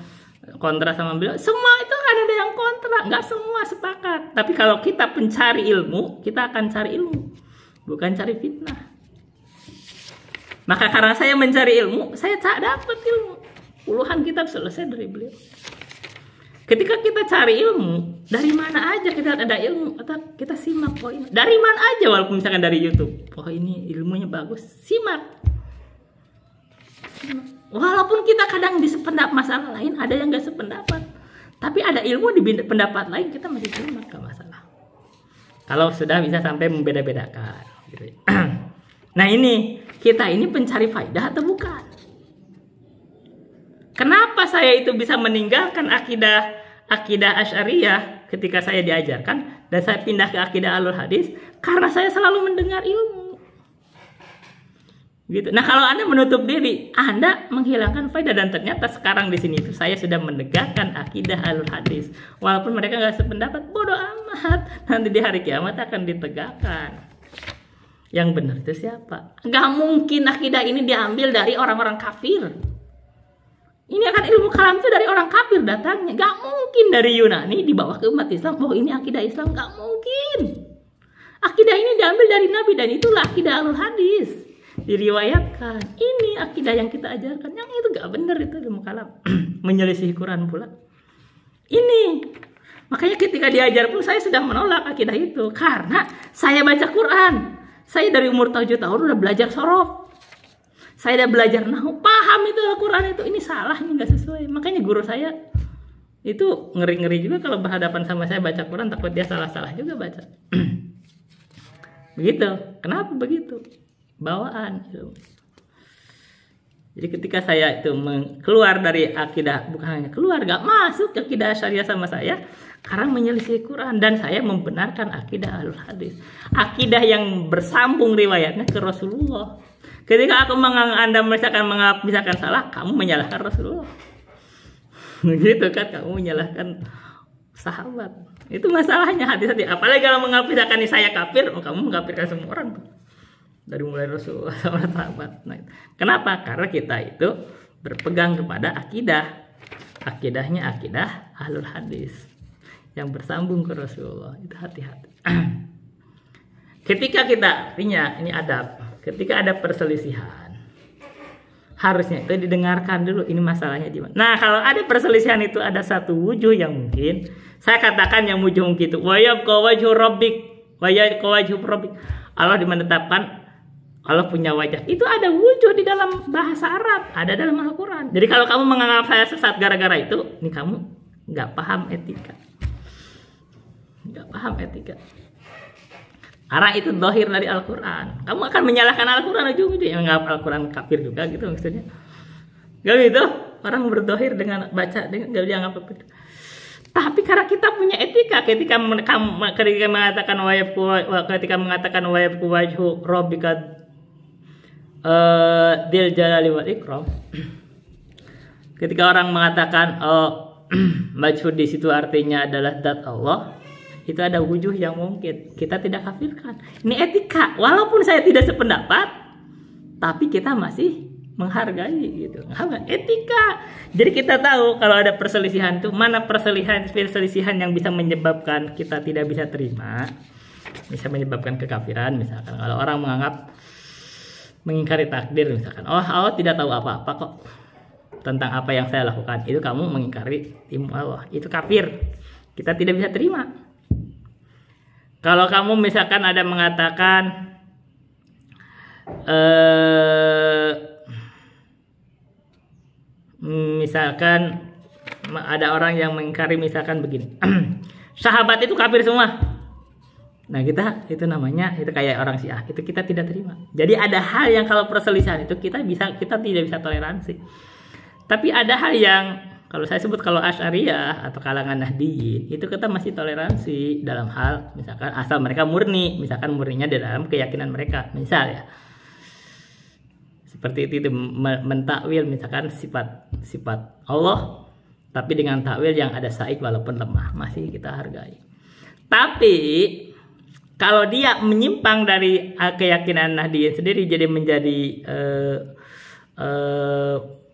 kontra sama beliau, semua itu kan ada yang kontra, nggak semua sepakat. Tapi kalau kita pencari ilmu, kita akan cari ilmu, bukan cari fitnah. Maka karena saya mencari ilmu, saya tak dapat ilmu. Puluhan kitab selesai dari beliau. Ketika kita cari ilmu, dari mana aja kita ada ilmu, atau kita simak poin. Dari mana aja, walaupun misalkan dari YouTube, oh ini ilmunya bagus, simak. Walaupun kita kadang di sependapat masalah lain, ada yang gak sependapat, tapi ada ilmu di pendapat lain, kita masih simak, gak masalah. Kalau sudah bisa sampai membeda-bedakan gitu. Nah ini, kita ini pencari faidah atau bukan? Kenapa saya itu bisa meninggalkan akidah Asy'ariyah ketika saya diajarkan, dan saya pindah ke akidah Ahlul Hadis? Karena saya selalu mendengar ilmu. Gitu. Nah kalau Anda menutup diri, Anda menghilangkan faedah. Dan ternyata sekarang di sini itu saya sudah menegakkan akidah Ahlul Hadis. Walaupun mereka nggak sependapat, bodoh amat. Nanti di hari kiamat akan ditegakkan. Yang benar itu siapa? Gak mungkin akidah ini diambil dari orang-orang kafir. Ini akan ilmu kalam itu dari orang kafir datangnya. Gak mungkin dari Yunani dibawa ke umat Islam. Oh ini akidah Islam, gak mungkin. Akidah ini diambil dari Nabi, dan itulah akidah Ahlul Hadis. Diriwayatkan, ini akidah yang kita ajarkan. Yang itu gak benar, itu ilmu kalam. Menyelisih Quran pula. Ini makanya ketika diajar pun saya sudah menolak akidah itu. Karena saya baca Quran, saya dari umur 7 tahun udah belajar sorof, saya udah belajar nahu, paham itu Al-Quran itu. Ini salah, ini gak sesuai. Makanya guru saya itu ngeri-ngeri juga kalau berhadapan sama saya baca Quran, takut dia salah-salah juga baca. Begitu. Kenapa begitu? Bawaan itu. Jadi ketika saya itu keluar dari akidah, bukan hanya keluar, gak masuk ke akidah syariah sama saya, karena menyelisih Quran, dan saya membenarkan akidah Ahlul Hadis, akidah yang bersambung riwayatnya ke Rasulullah. Ketika aku Anda misalkan salah, kamu menyalahkan Rasulullah, gitu kan, kamu menyalahkan sahabat. Itu masalahnya hadis-hadis. Apalagi kalau mengapirkan saya kafir, kamu mengkafirkan semua orang tuh. Dari mulai Rasulullah sama sahabat. Nah, kenapa? Karena kita itu berpegang kepada akidahnya akidah Ahlul Hadis yang bersambung ke Rasulullah. Itu hati-hati. Ketika kita, ini adab, ketika ada perselisihan, harusnya itu didengarkan dulu ini masalahnya di mana. Nah, kalau ada perselisihan itu ada satu wujuh yang mungkin, saya katakan yang wujuh mungkin itu, wa yabqa wajhu rabbik, wa yabqa wajhu rabbik. Allah menetapkan Allah punya wajah. Itu ada wujuh di dalam bahasa Arab, ada dalam Al-Quran. Jadi kalau kamu menganggap saya sesat gara-gara itu, ini kamu nggak paham etika. Nggak paham etika. Karena itu zahir dari Al-Quran. Kamu akan menyalahkan Al-Quran ujung-ujungnya. Menganggap Al-Quran kafir juga gitu maksudnya. Gak gitu. Orang berzahir dengan baca, dengan gak dianggap kafir. Tapi karena kita punya etika, ketika mengatakan wayabku wajhu rabbika dil jalali wal ikram. Ketika orang mengatakan wajhu di situ artinya adalah zat Allah, itu ada wujuh yang mungkin kita tidak kafirkan. Ini etika. Walaupun saya tidak sependapat, tapi kita masih menghargai gitu. Etika. Jadi kita tahu kalau ada perselisihan itu mana perselisihan yang bisa menyebabkan kita tidak bisa terima, bisa menyebabkan kekafiran. Misalkan kalau orang menganggap mengingkari takdir, misalkan Allah tidak tahu apa-apa kok tentang apa yang saya lakukan, itu kamu mengingkari ilmu Allah, itu kafir, kita tidak bisa terima. Kalau kamu misalkan ada mengatakan misalkan ada orang yang mengingkari misalkan begini, sahabat itu kafir semua. Nah kita itu namanya itu kayak orang Syiah, itu kita tidak terima. Jadi ada hal yang kalau perselisihan itu kita tidak bisa toleransi. Tapi ada hal yang kalau saya sebut kalau Asy'ariyah atau kalangan Nahdiyin itu kita masih toleransi dalam hal misalkan asal mereka murni, misalkan murninya di dalam keyakinan mereka, misal ya. Seperti itu mentakwil misalkan sifat Allah tapi dengan takwil yang ada saik walaupun lemah, masih kita hargai. Tapi kalau dia menyimpang dari keyakinan Nahdiyin sendiri jadi menjadi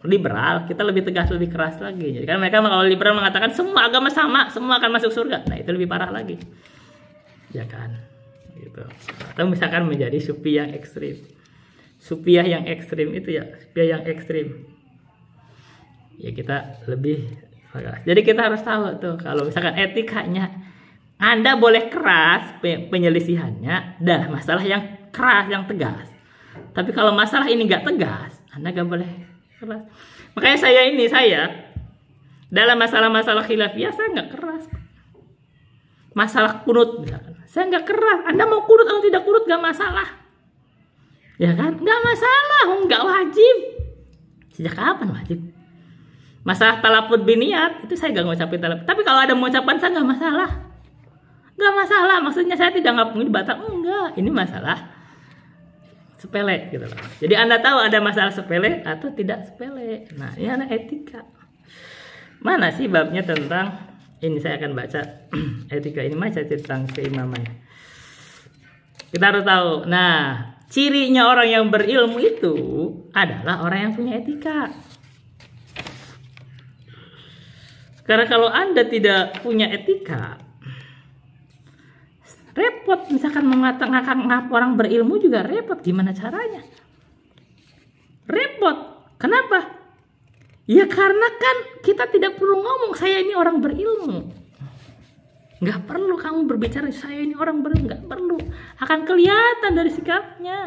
liberal, kita lebih tegas, lebih keras lagi. Jadi kan mereka kalau liberal mengatakan semua agama sama, semua akan masuk surga. Nah, itu lebih parah lagi. Ya kan? Gitu. Atau misalkan menjadi sufi yang ekstrim. Sufiah yang ekstrim itu ya, sufiah yang ekstrim. Ya kita lebih keras. Jadi kita harus tahu tuh kalau misalkan etikanya Anda boleh keras penyelisihannya, dah masalah yang keras, yang tegas. Tapi kalau masalah ini nggak tegas, Anda nggak boleh keras. Makanya saya dalam masalah-masalah khilafiyah saya nggak keras. Masalah kunut misalkan, saya nggak keras. Anda mau kunut atau tidak kunut nggak masalah, ya kan? Nggak masalah, nggak wajib. Sejak kapan wajib? Masalah talafut biniat itu saya nggak ngucapin talafut. Tapi kalau ada mengucapkan saya nggak masalah, nggak masalah. Maksudnya saya tidak ngapungin batal, enggak. Ini masalah sepele gitu loh. Jadi Anda tahu ada masalah sepele atau tidak sepele. Nah, ini ada etika. Mana sih babnya tentang ini, saya akan baca etika ini macam tentang keimaman. Kita harus tahu. Nah, cirinya orang yang berilmu itu adalah orang yang punya etika. Karena kalau Anda tidak punya etika, repot. Misalkan mengatakan orang berilmu juga repot. Gimana caranya? Repot. Kenapa? Ya karena kan kita tidak perlu ngomong saya ini orang berilmu. Nggak perlu kamu berbicara saya ini orang berilmu. Nggak perlu. Akan kelihatan dari sikapnya.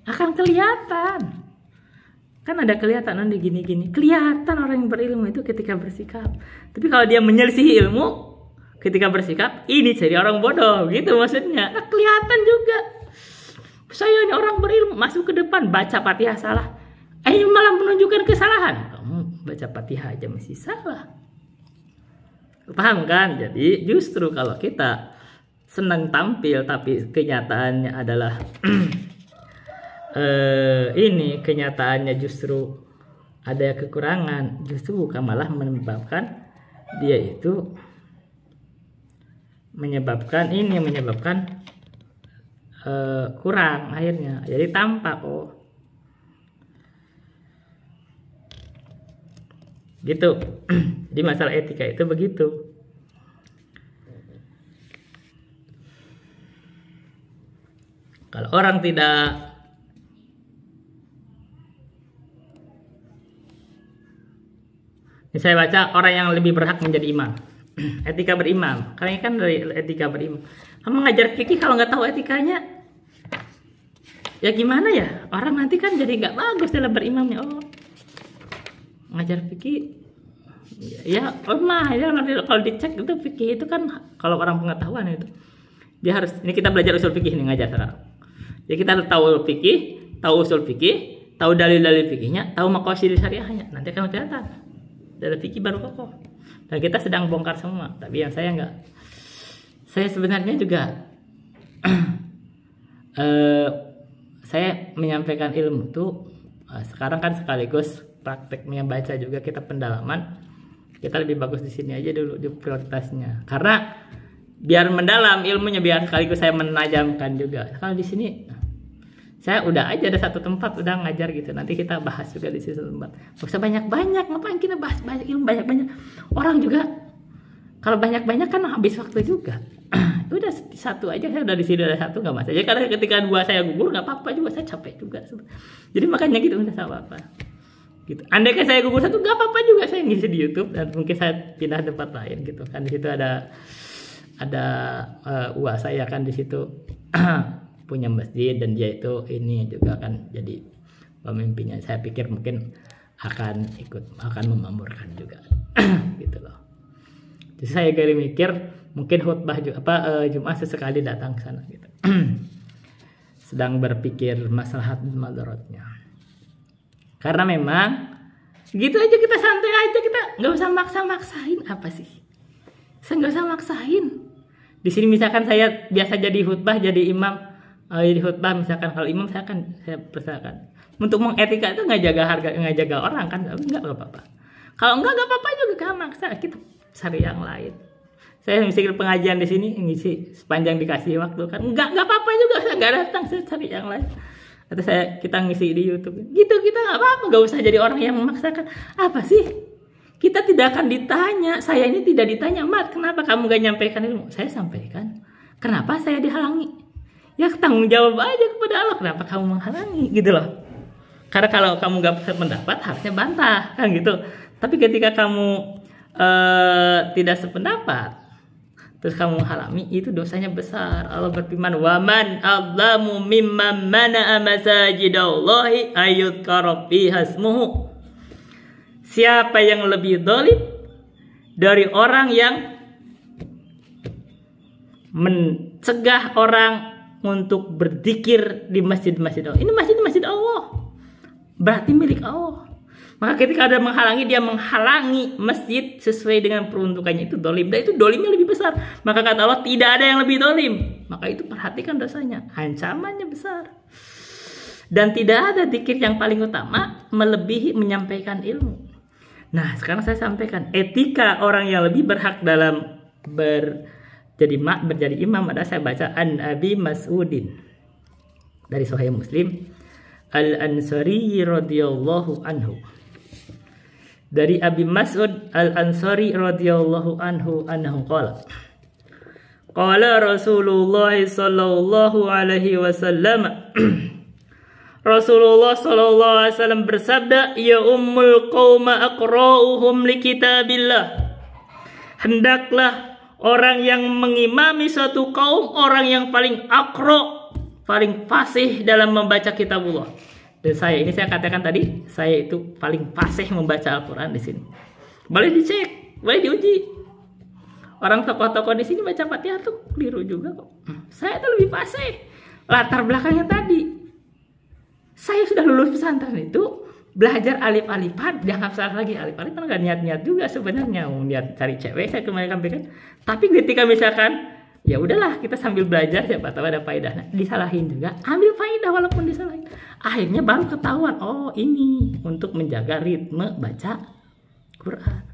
Akan kelihatan. Kan ada kelihatan nanti gini-gini. Kelihatan orang yang berilmu itu ketika bersikap. Tapi kalau dia menyelisihi ilmu ketika bersikap, ini jadi orang bodoh gitu maksudnya. Nah, kelihatan juga. Saya ini orang berilmu, masuk ke depan baca Fatihah salah. Ini malah menunjukkan kesalahan. Kamu baca Fatihah aja masih salah. Paham kan? Jadi justru kalau kita senang tampil tapi kenyataannya adalah ini kenyataannya justru ada kekurangan, justru bukan malah menyebabkan dia itu menyebabkan kurang akhirnya. Jadi tampak gitu. Jadi masalah etika itu begitu. Kalau orang tidak saya baca orang yang lebih berhak menjadi imam. Etika berimam. Karena kan dari etika berimam. Kamu ngajar fikih kalau nggak tahu etikanya, ya gimana ya? Orang nanti kan jadi nggak bagus dalam berimamnya. Oh, ngajar fikih, ya lemah ya. Kalau dicek itu fikih itu kan kalau orang pengetahuan itu, dia harus. Ini kita belajar usul fikih nih ngajar sekarang. Ya kita tahu fikih, tahu usul fikih, tahu dalil-dalil fikihnya, tahu maqasid syariahnya. Nanti akan kelihatan. Dari fikih baru kokoh. Dan kita sedang bongkar semua. Tapi yang saya enggak. Saya sebenarnya juga saya menyampaikan ilmu itu sekarang kan sekaligus prakteknya baca juga kita pendalaman. Kita lebih bagus di sini aja dulu di prioritasnya. Karena biar mendalam ilmunya, biar sekaligus saya menajamkan juga. Kalau di sini saya udah aja ada satu tempat udah ngajar gitu. Nanti kita bahas juga di satu tempat. Gak usah banyak-banyak. Ngapain kita bahas banyak ilmu banyak-banyak? Orang juga kalau banyak-banyak kan habis waktu juga. Udah satu aja, saya udah di sini ada satu nggak masalah. Karena ketika dua saya gugur nggak apa-apa juga, saya capek juga. Jadi makanya gitu udah sama apa. Gitu. Andai kan saya gugur satu nggak apa-apa juga, saya ngisi di YouTube dan mungkin saya pindah tempat lain gitu kan. Di situ ada uang saya kan di situ. Punya masjid dan dia itu ini juga akan jadi pemimpinnya. Saya pikir mungkin akan memamurkan juga gitu loh. Jadi saya kali mikir mungkin khutbah Jumat sesekali datang ke sana gitu. Sedang berpikir maslahat dan madaratnya. Karena memang gitu aja, kita santai aja, kita nggak usah maksa-maksain apa sih. Saya nggak usah maksain. Di sini misalkan saya biasa jadi khutbah, jadi imam. Jadi khutbah misalkan kalau imam saya persilakan untuk mengetika itu nggak jaga orang kan, nggak apa-apa. Kalau nggak apa-apa juga kan, maksa kita cari yang lain. Saya ngisi pengajian di sini ngisi sepanjang dikasih waktu kan, nggak apa-apa juga, saya nggak datang, saya cari yang lain. Atau kita ngisi di YouTube gitu, kita nggak apa-apa, nggak usah jadi orang yang memaksakan. Apa sih? Kita tidak akan ditanya, saya ini tidak ditanya, Mat, kenapa kamu gak nyampaikan ilmu? Saya sampaikan. Kenapa saya dihalangi? Ya tanggung jawab aja kepada Allah, kenapa kamu menghalangi gitu loh. Karena kalau kamu gak sependapat harusnya bantah kan gitu. Tapi ketika kamu tidak sependapat terus kamu menghalangi, itu dosanya besar. Allah berfirman, "Waman adzlamu mimman mana'a masajidallahi ayyudhkara fiha ismuhu." Siapa yang lebih zalim dari orang yang mencegah orang untuk berzikir di masjid-masjid Allah. Ini masjid-masjid Allah, berarti milik Allah. Maka ketika ada menghalangi, dia menghalangi masjid sesuai dengan peruntukannya, itu dolim. Dan itu dolimnya lebih besar. Maka kata Allah, tidak ada yang lebih dolim. Maka itu perhatikan dosanya, ancamannya besar. Dan tidak ada zikir yang paling utama melebihi menyampaikan ilmu. Nah sekarang saya sampaikan etika orang yang lebih berhak dalam berjadi imam adalah, saya baca an Abi Mas'udin dari Sahih Muslim Al-Ansari radhiyallahu anhu. Dari Abi Mas'ud Al-Ansari radhiyallahu anhu annahu qala Rasulullah sallallahu alaihi wasallam Rasulullah sallallahu alaihi wasallam bersabda, ya ummul qauma aqra'uhum li kitabillah. Hendaklah orang yang mengimami suatu kaum orang yang paling akro, paling fasih dalam membaca kitabullah. Dan saya katakan tadi, saya itu paling fasih membaca Al-Quran di sini. Boleh dicek, boleh diuji. Orang tokoh-tokoh di sini baca Fatihah tuh keliru juga kok. Saya tuh lebih fasih. Latar belakangnya tadi, saya sudah lulus pesantren itu belajar alif-alifan, dianggap salah lagi. Alif-alifan kan niat-niat juga sebenarnya, niat cari cewek saya kemarin sampaikan. Tapi ketika misalkan ya udahlah kita sambil belajar, siapa tahu ada faedahnya, disalahin juga, ambil faedah walaupun disalahin. Akhirnya baru ketahuan, oh ini untuk menjaga ritme baca Quran.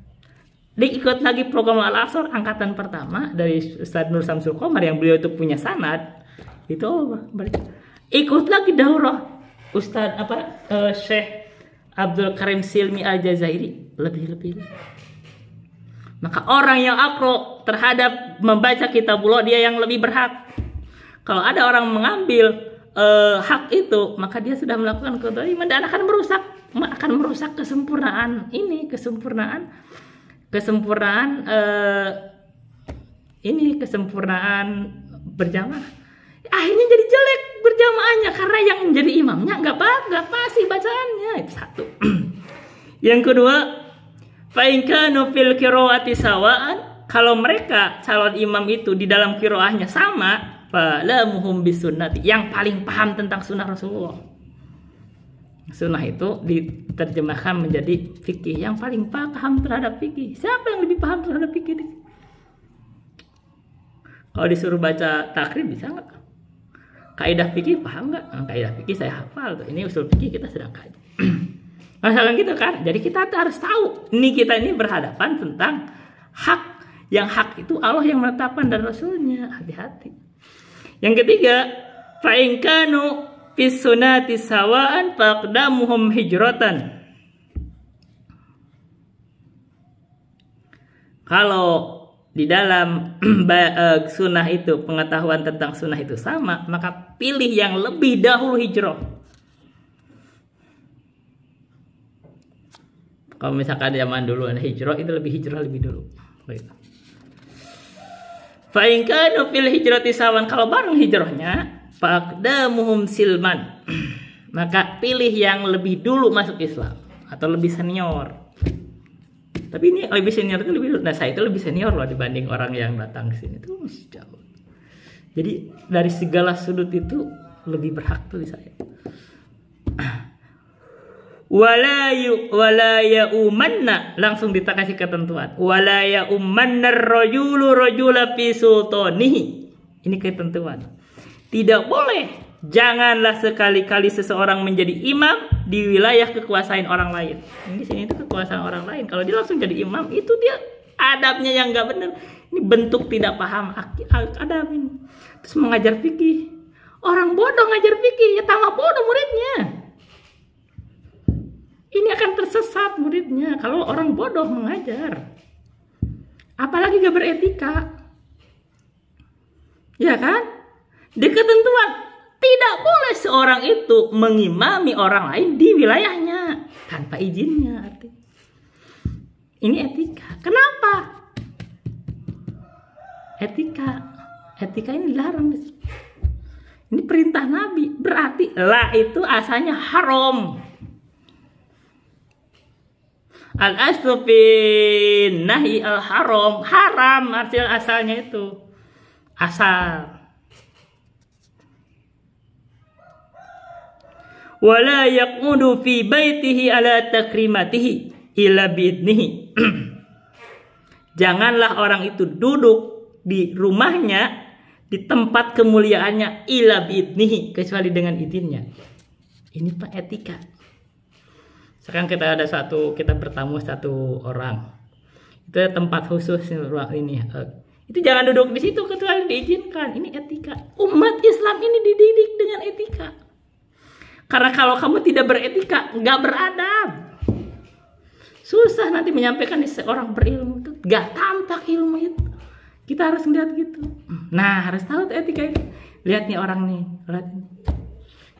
Diikut lagi program Al-Asr angkatan pertama dari Ustadz Nur Samsul Qomar yang beliau itu punya sanad. Itu ikut lagi daurah Ustadz Syekh Abdul Karim Silmi Al-Jazairi lebih. Maka orang yang akro terhadap membaca kitabullah dia yang lebih berhak. Kalau ada orang mengambil hak itu, maka dia sudah melakukan kezaliman dan akan merusak kesempurnaan berjamaah. Akhirnya jadi jelek berjamaahnya karena yang menjadi imamnya nggak pasti bacaannya. Itu satu. Yang kedua, fa in kanu fil qiraati sawaan, kalau mereka calon imam itu di dalam qiraahnya sama, falamuhum bisunnati, yang paling paham tentang sunnah Rasulullah. Sunnah itu diterjemahkan menjadi fikih, yang paling paham terhadap fikih. Siapa yang lebih paham terhadap fikih? Kalau disuruh baca takrib bisa nggak? Kaidah fikih paham nggak? Kaidah fikih saya hafal tuh. Ini usul fikih kita sedang kaji. Masalah gitu kan. Jadi kita harus tahu. Kita ini berhadapan tentang hak. Yang hak itu Allah yang menetapkan dan Rasulnya. Hati-hati. Yang ketiga, fa in kanu fis sunnati sawaan faqdamuhum hijratan. Kalau di dalam sunnah itu, pengetahuan tentang sunnah itu sama, maka pilih yang lebih dahulu hijrah. Kalau misalkan zaman dulu ada hijrah, itu hijrah lebih dulu. Fa in kanu fil hijrati sawan, kalau bareng hijrahnya, faqdamuhum silman. Maka pilih yang lebih dulu masuk Islam atau lebih senior. Tapi ini lebih senior itu lebih dulu. Nah, saya itu lebih senior loh dibanding orang yang datang ke sini itu masih jauh. Jadi dari segala sudut itu lebih berhak tuh saya. Wala yaumanna, langsung dikasih ketentuan. Wala yaumanna rajulu rajula fi sultanihi. Ini ketentuan. Tidak boleh, janganlah sekali-kali seseorang menjadi imam di wilayah kekuasaan orang lain. Di sini itu kekuasaan orang lain. Kalau dia langsung jadi imam, itu dia adabnya yang nggak benar. Ini bentuk tidak paham adab ini. Terus mengajar fikih. Orang bodoh ngajar fikih, ya tambah bodoh muridnya. Ini akan tersesat muridnya kalau orang bodoh mengajar. Apalagi gak beretika. Ya kan? Di ketentuan tidak boleh seorang itu mengimami orang lain di wilayahnya tanpa izinnya. Ini etika. Kenapa? Etika ini dilarang. Ini perintah Nabi. Berarti la itu asalnya haram. Al-aslu fin nahi al-haram. Haram asalnya itu. Asal. Wala yaqudu fi baitihi ala takrimatihi illa biidnihi. Janganlah orang itu duduk di rumahnya, di tempat kemuliaannya, illa biidnihi, kecuali dengan izinnya. Ini Pak etika. Sekarang kita bertamu satu orang. Itu tempat khusus ruang ini. Itu jangan duduk di situ kecuali diizinkan. Ini etika. Umat Islam ini dididik dengan etika. Karena kalau kamu tidak beretika, nggak beradab. Susah nanti menyampaikan di seorang berilmu itu. Nggak tampak ilmu itu. Kita harus melihat gitu. Nah, harus tahu etika itu. Lihat nih orang nih. Lihat nih.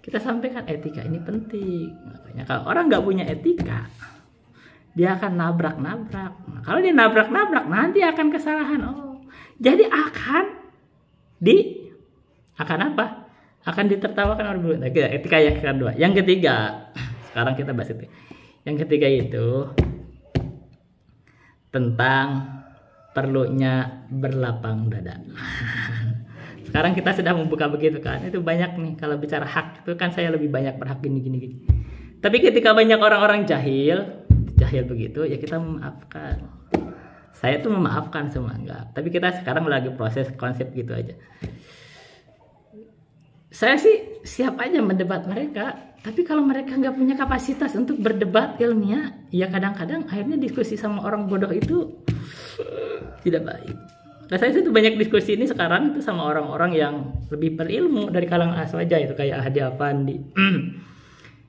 Kita sampaikan etika ini penting. Makanya kalau orang nggak punya etika, dia akan nabrak-nabrak. Nah, kalau dia nabrak-nabrak, nanti akan kesalahan. Jadi akan apa? Akan ditertawakan orang dulu. Nah, etika yang kedua. Yang ketiga, sekarang kita bahas itu. Yang ketiga itu tentang perlunya berlapang dada. Sekarang kita sudah membuka begitu kan. Itu banyak nih kalau bicara hak itu kan saya lebih banyak berhak gini. Tapi ketika banyak orang-orang jahil begitu ya kita memaafkan. Saya tuh memaafkan semua enggak. Tapi kita sekarang lagi proses konsep gitu aja. Saya sih siap aja mendebat mereka, tapi kalau mereka nggak punya kapasitas untuk berdebat ilmiah, ya kadang-kadang akhirnya diskusi sama orang bodoh itu tidak baik. Nah, saya itu banyak diskusi ini sekarang itu sama orang-orang yang lebih berilmu dari kalangan aswaja itu kayak Hadi Afandi.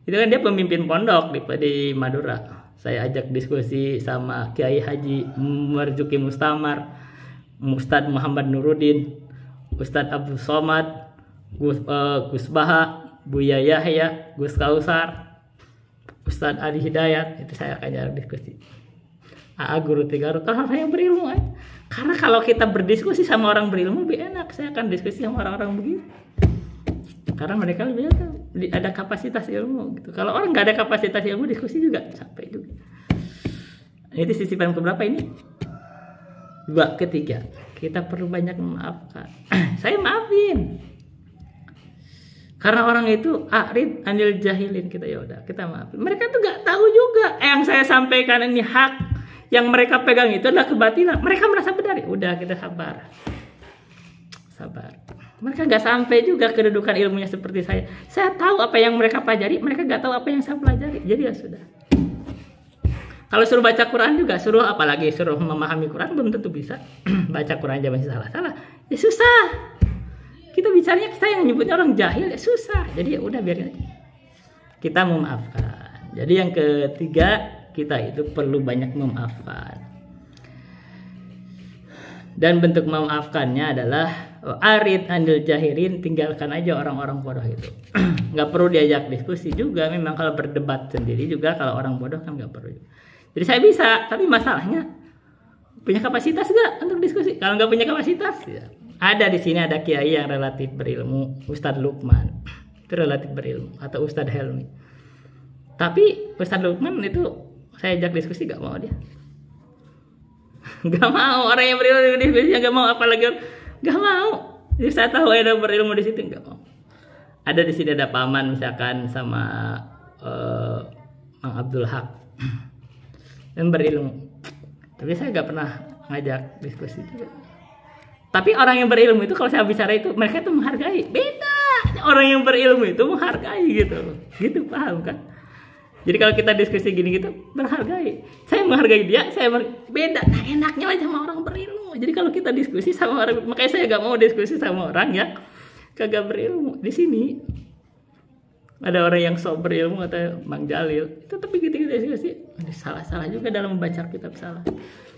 Itu kan dia pemimpin pondok di Madura. Saya ajak diskusi sama Kiai Haji Marzuki Mustamar, Ustadz Muhammad Nuruddin, Ustadz Abdul Somad, Gus Baha, Buya Yahya, Gus Kausar, Ustadz Ali Hidayat, itu saya akan jarang diskusi. AA Guru Tiga Rukun, orang yang berilmu aja. Karena kalau kita berdiskusi sama orang berilmu lebih enak. Saya akan diskusi sama orang-orang begitu. Karena mereka lebih ada kapasitas ilmu gitu. Kalau orang nggak ada kapasitas ilmu, diskusi juga sampai juga. Ini sisipan keberapa ini? 2, ketiga. Kita perlu banyak memaafkan. Saya maafin. Karena orang itu a'rid anil jahilin, kita ya udah kita maafin. Mereka tuh nggak tahu juga. Yang saya sampaikan ini hak. Yang mereka pegang itu adalah kebatilan. Mereka merasa benar. Udah kita sabar. Mereka nggak sampai juga kedudukan ilmunya seperti saya. Saya tahu apa yang mereka pelajari. Mereka nggak tahu apa yang saya pelajari. Jadi ya sudah. Kalau suruh baca Quran juga, apalagi suruh memahami Quran belum tentu bisa. Baca Quran aja masih salah-salah. Ya susah. Kita bicaranya saya yang nyebutnya orang jahil, ya susah. Jadi ya udah biarin aja. Kita memaafkan. Jadi yang ketiga, kita itu perlu banyak memaafkan. Dan bentuk memaafkannya adalah arid anil jahirin, tinggalkan aja orang-orang bodoh itu. Nggak perlu diajak diskusi juga. Memang kalau berdebat sendiri juga, kalau orang bodoh kan nggak perlu. Jadi saya bisa, tapi masalahnya punya kapasitas nggak untuk diskusi? Kalau nggak punya kapasitas, ya. Ada di sini ada kiai yang relatif berilmu, Ustadz Lukman, itu relatif berilmu, atau Ustadz Helmi. Tapi Ustadz Lukman itu saya ajak diskusi gak mau dia. Gak mau, orang yang berilmu diskusi gak mau, apalagi gak mau. Jadi saya tahu ada berilmu di situ gak mau. Ada di sini ada paman misalkan sama Mang Abdul Haq yang berilmu. Tapi saya gak pernah ngajak diskusi juga. Tapi orang yang berilmu itu kalau saya bicara itu mereka itu menghargai. Beda. Orang yang berilmu itu menghargai gitu loh. Gitu, paham kan? Jadi kalau kita diskusi gini gitu, berhargai. Saya menghargai dia, beda. Nah, enaknya aja sama orang berilmu. Jadi kalau kita diskusi sama orang, makanya saya gak mau diskusi sama orang yang kagak berilmu. Di sini ada orang yang sok berilmu atau Mang Jalil, itu tapi kita diskusi, salah-salah juga dalam membaca kitab salah.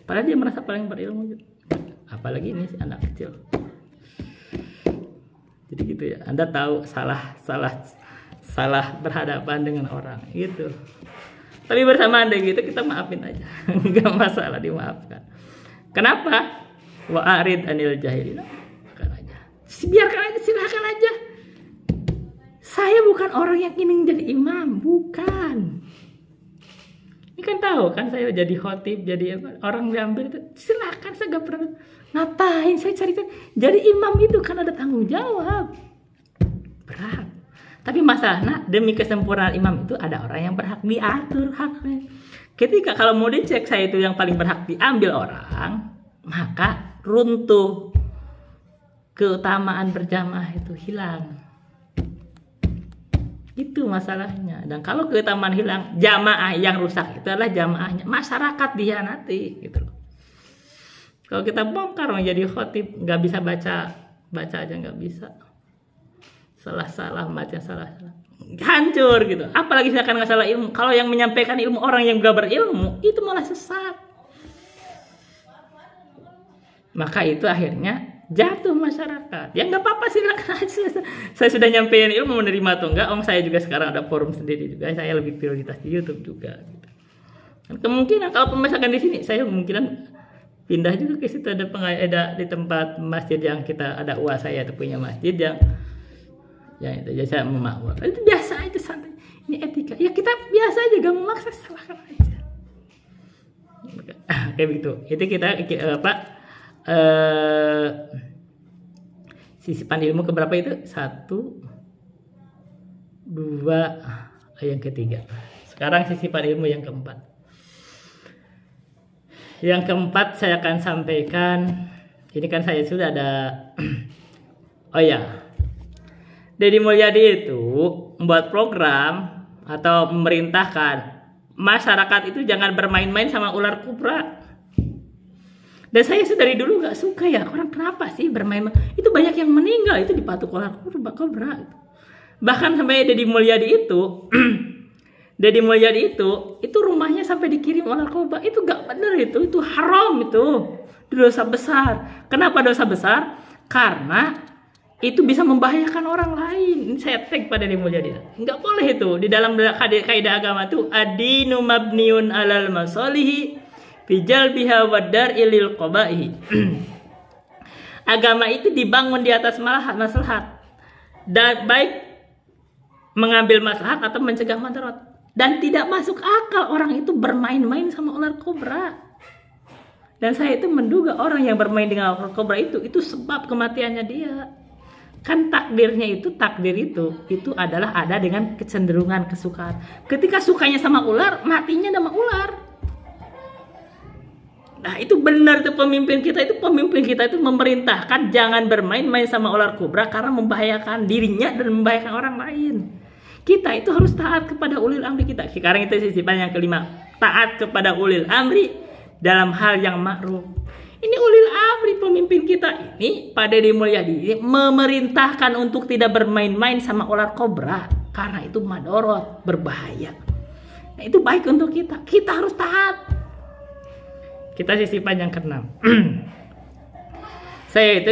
Padahal dia merasa paling berilmu juga. Apalagi ini si anak kecil. Jadi gitu ya. Anda tahu salah berhadapan dengan orang gitu. Tapi bersamaan dengan gitu kita maafin aja. Enggak masalah, dimaafkan. Kenapa? Wa arid anil jahilin. Biarkan aja. Biarkan aja, silakan aja. Saya bukan orang yang ingin jadi imam, bukan. Ini kan tahu kan saya jadi khotib, jadi apa? Orang diambil itu silakan, saya enggak pernah. Ngapain saya cari? Jadi imam itu kan ada tanggung jawab. Berat. Tapi masalahnya demi kesempurnaan imam itu ada orang yang berhak diatur haknya. Ketika kalau mau dicek saya itu yang paling berhak diambil orang, maka runtuh. Keutamaan berjamaah itu hilang. Itu masalahnya. Dan kalau keutamaan hilang, jamaah yang rusak itu adalah jamaahnya. Masyarakat dihianati gitu loh. Kalau kita bongkar menjadi khotib, nggak bisa baca aja nggak bisa. Salah baca salah hancur gitu. Apalagi misalkan nggak salah ilmu. Kalau yang menyampaikan ilmu orang yang gak berilmu itu malah sesat. Maka itu akhirnya jatuh masyarakat. Ya nggak apa-apa, silakan aja. Saya sudah nyampein ilmu, menerima atau enggak. Saya juga sekarang ada forum sendiri juga. Saya lebih prioritas di YouTube juga. Gitu. Dan kemungkinan kalau pemasakan di sini, saya kemungkinan pindah juga ke situ, ada di tempat masjid yang kita ada uas saya itu punya masjid yang itu jadi saya memakmur. Itu biasa aja, santai. Ini etika. Ya kita biasa aja, gak memaksa, salahkan aja. Kayak begitu. Itu kita sisipan ilmu keberapa itu? 1, 2, yang ketiga. Sekarang sisipan ilmu yang keempat. Yang keempat saya akan sampaikan, ini kan saya sudah ada, oh ya, Deddy Mulyadi itu membuat program atau memerintahkan masyarakat itu jangan bermain-main sama ular kobra. Dan saya dari dulu gak suka ya, orang kenapa sih bermain, itu banyak yang meninggal itu dipatuk ular kobra. Bahkan sampai Deddy Mulyadi itu Deddy Mulyadi itu rumahnya sampai dikirim ular kobra. Itu gak benar, itu haram, itu dosa besar. Kenapa dosa besar? Karena itu bisa membahayakan orang lain. Ini saya tag pada Dai Mulyadi. Nggak boleh itu. Di dalam kaidah agama itu ad-dinu mabniun alal masalihi fi jalbiha wad dar'i lil qabaih. Agama itu dibangun di atas maslahat. Dan baik mengambil maslahat atau mencegah madarat. Dan tidak masuk akal orang itu bermain-main sama ular kobra. Dan saya itu menduga orang yang bermain dengan ular kobra itu sebab kematiannya dia. Kan takdir itu adalah ada dengan kecenderungan kesukaan. Ketika sukanya sama ular, matinya sama ular. Nah, itu benar tuh pemimpin kita itu memerintahkan jangan bermain-main sama ular kobra karena membahayakan dirinya dan membahayakan orang lain. Kita itu harus taat kepada ulil amri kita. Sekarang itu sisipan yang kelima. Taat kepada ulil amri dalam hal yang ma'ruf. Ini ulil amri pemimpin kita ini, Pak Dai Mulyadi, memerintahkan untuk tidak bermain-main sama ular kobra. Karena itu madorot, berbahaya. Nah, itu baik untuk kita. Kita harus taat. Kita sisipan yang keenam. Saya itu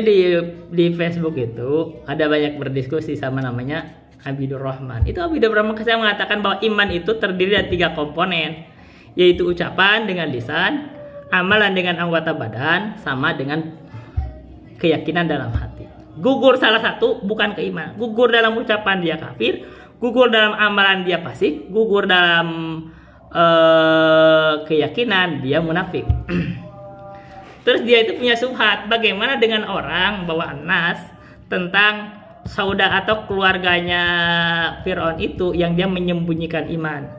di Facebook itu ada banyak berdiskusi sama namanya Abidur Rahman. Itu Abidur Rahman saya mengatakan bahwa iman itu terdiri dari 3 komponen, yaitu ucapan dengan lisan, amalan dengan anggota badan, sama dengan keyakinan dalam hati. Gugur salah satu bukan keimanan. Gugur dalam ucapan dia kafir, gugur dalam amalan dia fasik, gugur dalam keyakinan dia munafik. Terus dia itu punya subhat. Bagaimana dengan orang bawa nas tentang saudara atau keluarganya Fir'aun itu yang dia menyembunyikan iman.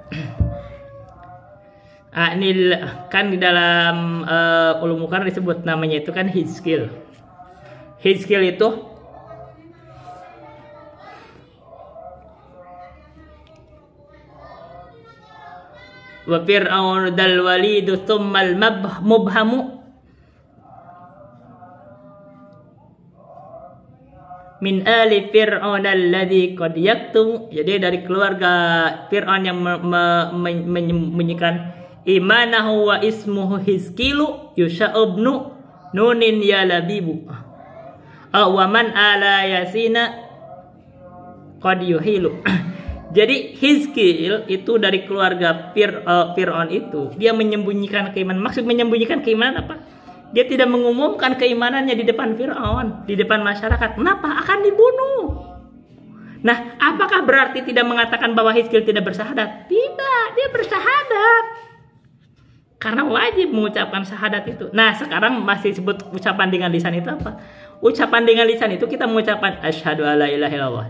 Ini kan di dalam ulumul Quran disebut namanya itu kan Hizkil. Hizkil itu wa fir'aun dal walidu tsummal mubhamu min ali fir'aun alladzi qad yaktum. Jadi dari keluarga Fir'aun yang menyembunyikan imanahu wa ismuhu Hizkilu yusha'ubnu nunin ya labibu wa man ala yasina qad yuhilu. Jadi Hizkil itu dari keluarga Fir'aun itu dia menyembunyikan keimanan. Maksud menyembunyikan keimanan apa? Dia tidak mengumumkan keimanannya di depan Fir'aun, di depan masyarakat. Kenapa? Akan dibunuh. Nah, apakah berarti tidak mengatakan bahwa Hizkil tidak bersyahadat? Tidak, dia bersyahadat. Karena wajib mengucapkan syahadat itu. Nah, sekarang masih disebut ucapan dengan lisan itu apa? Ucapan dengan lisan itu kita mengucapkan asyhadu alla ilaha illallah.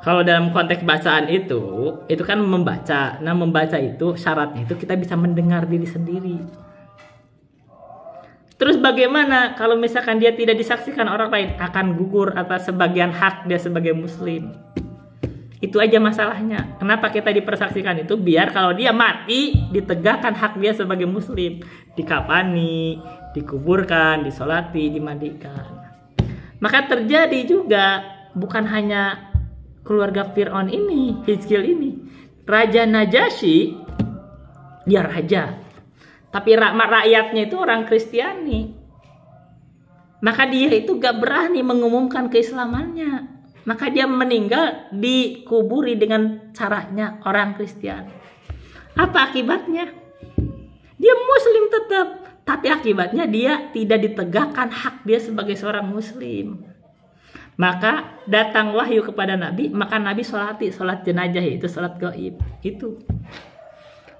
Kalau dalam konteks bacaan itu kan membaca. Nah, membaca itu syaratnya itu kita bisa mendengar diri sendiri. Terus bagaimana kalau misalkan dia tidak disaksikan orang lain? Akan gugur atas sebagian hak dia sebagai muslim. Itu aja masalahnya. Kenapa kita dipersaksikan itu? Biar kalau dia mati ditegakkan hak dia sebagai muslim. Dikafani, dikuburkan, disolati, dimandikan. Maka terjadi juga bukan hanya keluarga Fir'aun ini, Hizkil ini. Raja Najasyi, dia raja. Tapi rakyatnya itu orang Kristiani. Maka dia itu gak berani mengumumkan keislamannya. Maka dia meninggal dikuburi dengan caranya orang Kristiani. Apa akibatnya? Dia muslim tetap. Tapi akibatnya dia tidak ditegakkan hak dia sebagai seorang muslim. Maka datang wahyu kepada Nabi. Maka Nabi sholat jenazah, itu sholat gaib. Itu.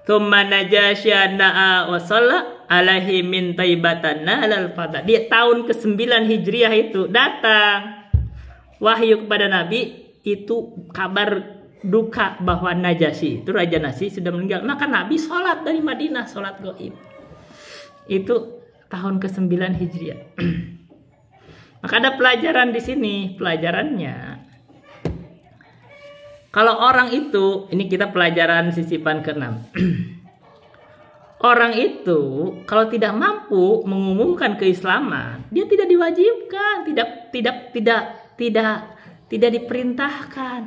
Tsumma najasyana wa shalla alaihi min taibatana lal fada. Di tahun ke-9 Hijriah itu datang wahyu kepada Nabi, itu kabar duka bahwa Najasyi itu Raja Najasyi sudah meninggal. Maka Nabi sholat dari Madinah, sholat gaib. Itu tahun ke-9 Hijriah. Maka ada pelajaran di sini. Pelajarannya, kalau orang itu, ini kita pelajaran sisipan ke-6. Orang itu kalau tidak mampu mengumumkan keislaman, dia tidak diwajibkan, tidak diperintahkan.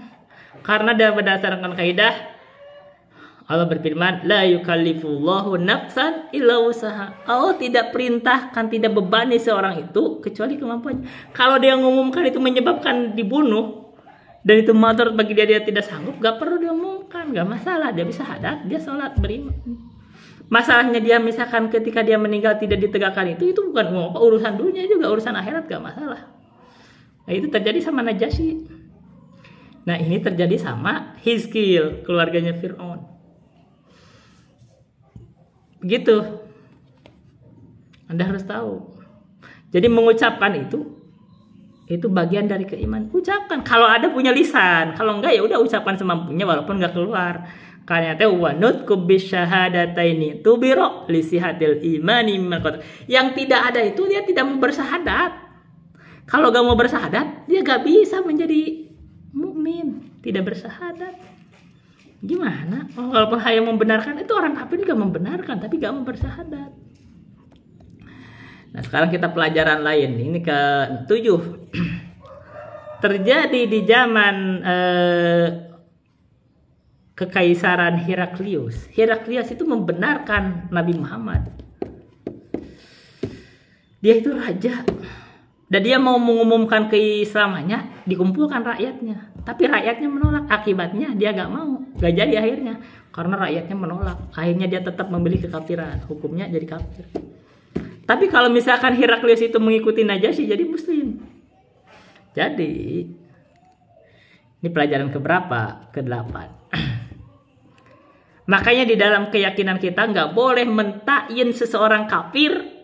Karena berdasarkan kaidah Allah berfirman, la yukallifullahu nafsan illa usaha. Allah tidak perintahkan, tidak bebani seorang itu kecuali kemampuannya. Kalau dia mengumumkan itu menyebabkan dibunuh dan itu mudarat bagi dia tidak sanggup, gak perlu diumumkan, gak masalah. Dia bisa hadat, dia sholat, beriman. Masalahnya dia misalkan ketika dia meninggal tidak ditegakkan itu bukan urusan dunia juga, urusan akhirat, gak masalah. Nah, itu terjadi sama Najasyi. Nah, ini terjadi sama Hizkil, keluarganya Fir'aun. Begitu. Anda harus tahu. Jadi mengucapkan itu bagian dari keimanan. Ucapkan kalau ada punya lisan, kalau enggak ya udah ucapkan semampunya walaupun enggak keluar. Karena teh wa nutqu bisyahadataini tubiro li sihatil imani min qad. Yang tidak ada itu dia tidak mau bersahadat. Kalau enggak mau bersahadat, dia enggak bisa menjadi mukmin, tidak bersahadat. Gimana? Walaupun hanya membenarkan, itu orang kafir juga membenarkan tapi gak mau bersahadat. Nah, sekarang kita pelajaran lain. Ini ke-7. Terjadi di zaman kekaisaran Heraklius. Heraklius itu membenarkan Nabi Muhammad. Dia itu raja. Dan dia mau mengumumkan keislamannya, dikumpulkan rakyatnya. Tapi rakyatnya menolak. Akibatnya dia gak mau. Gak jadi akhirnya. Karena rakyatnya menolak. Akhirnya dia tetap membeli kekafiran. Hukumnya jadi kafir. Tapi kalau misalkan Heraklius itu mengikuti Najasyi, jadi muslim. Jadi, ini pelajaran keberapa? Ke-8. Makanya di dalam keyakinan kita gak boleh mentakyin seseorang kafir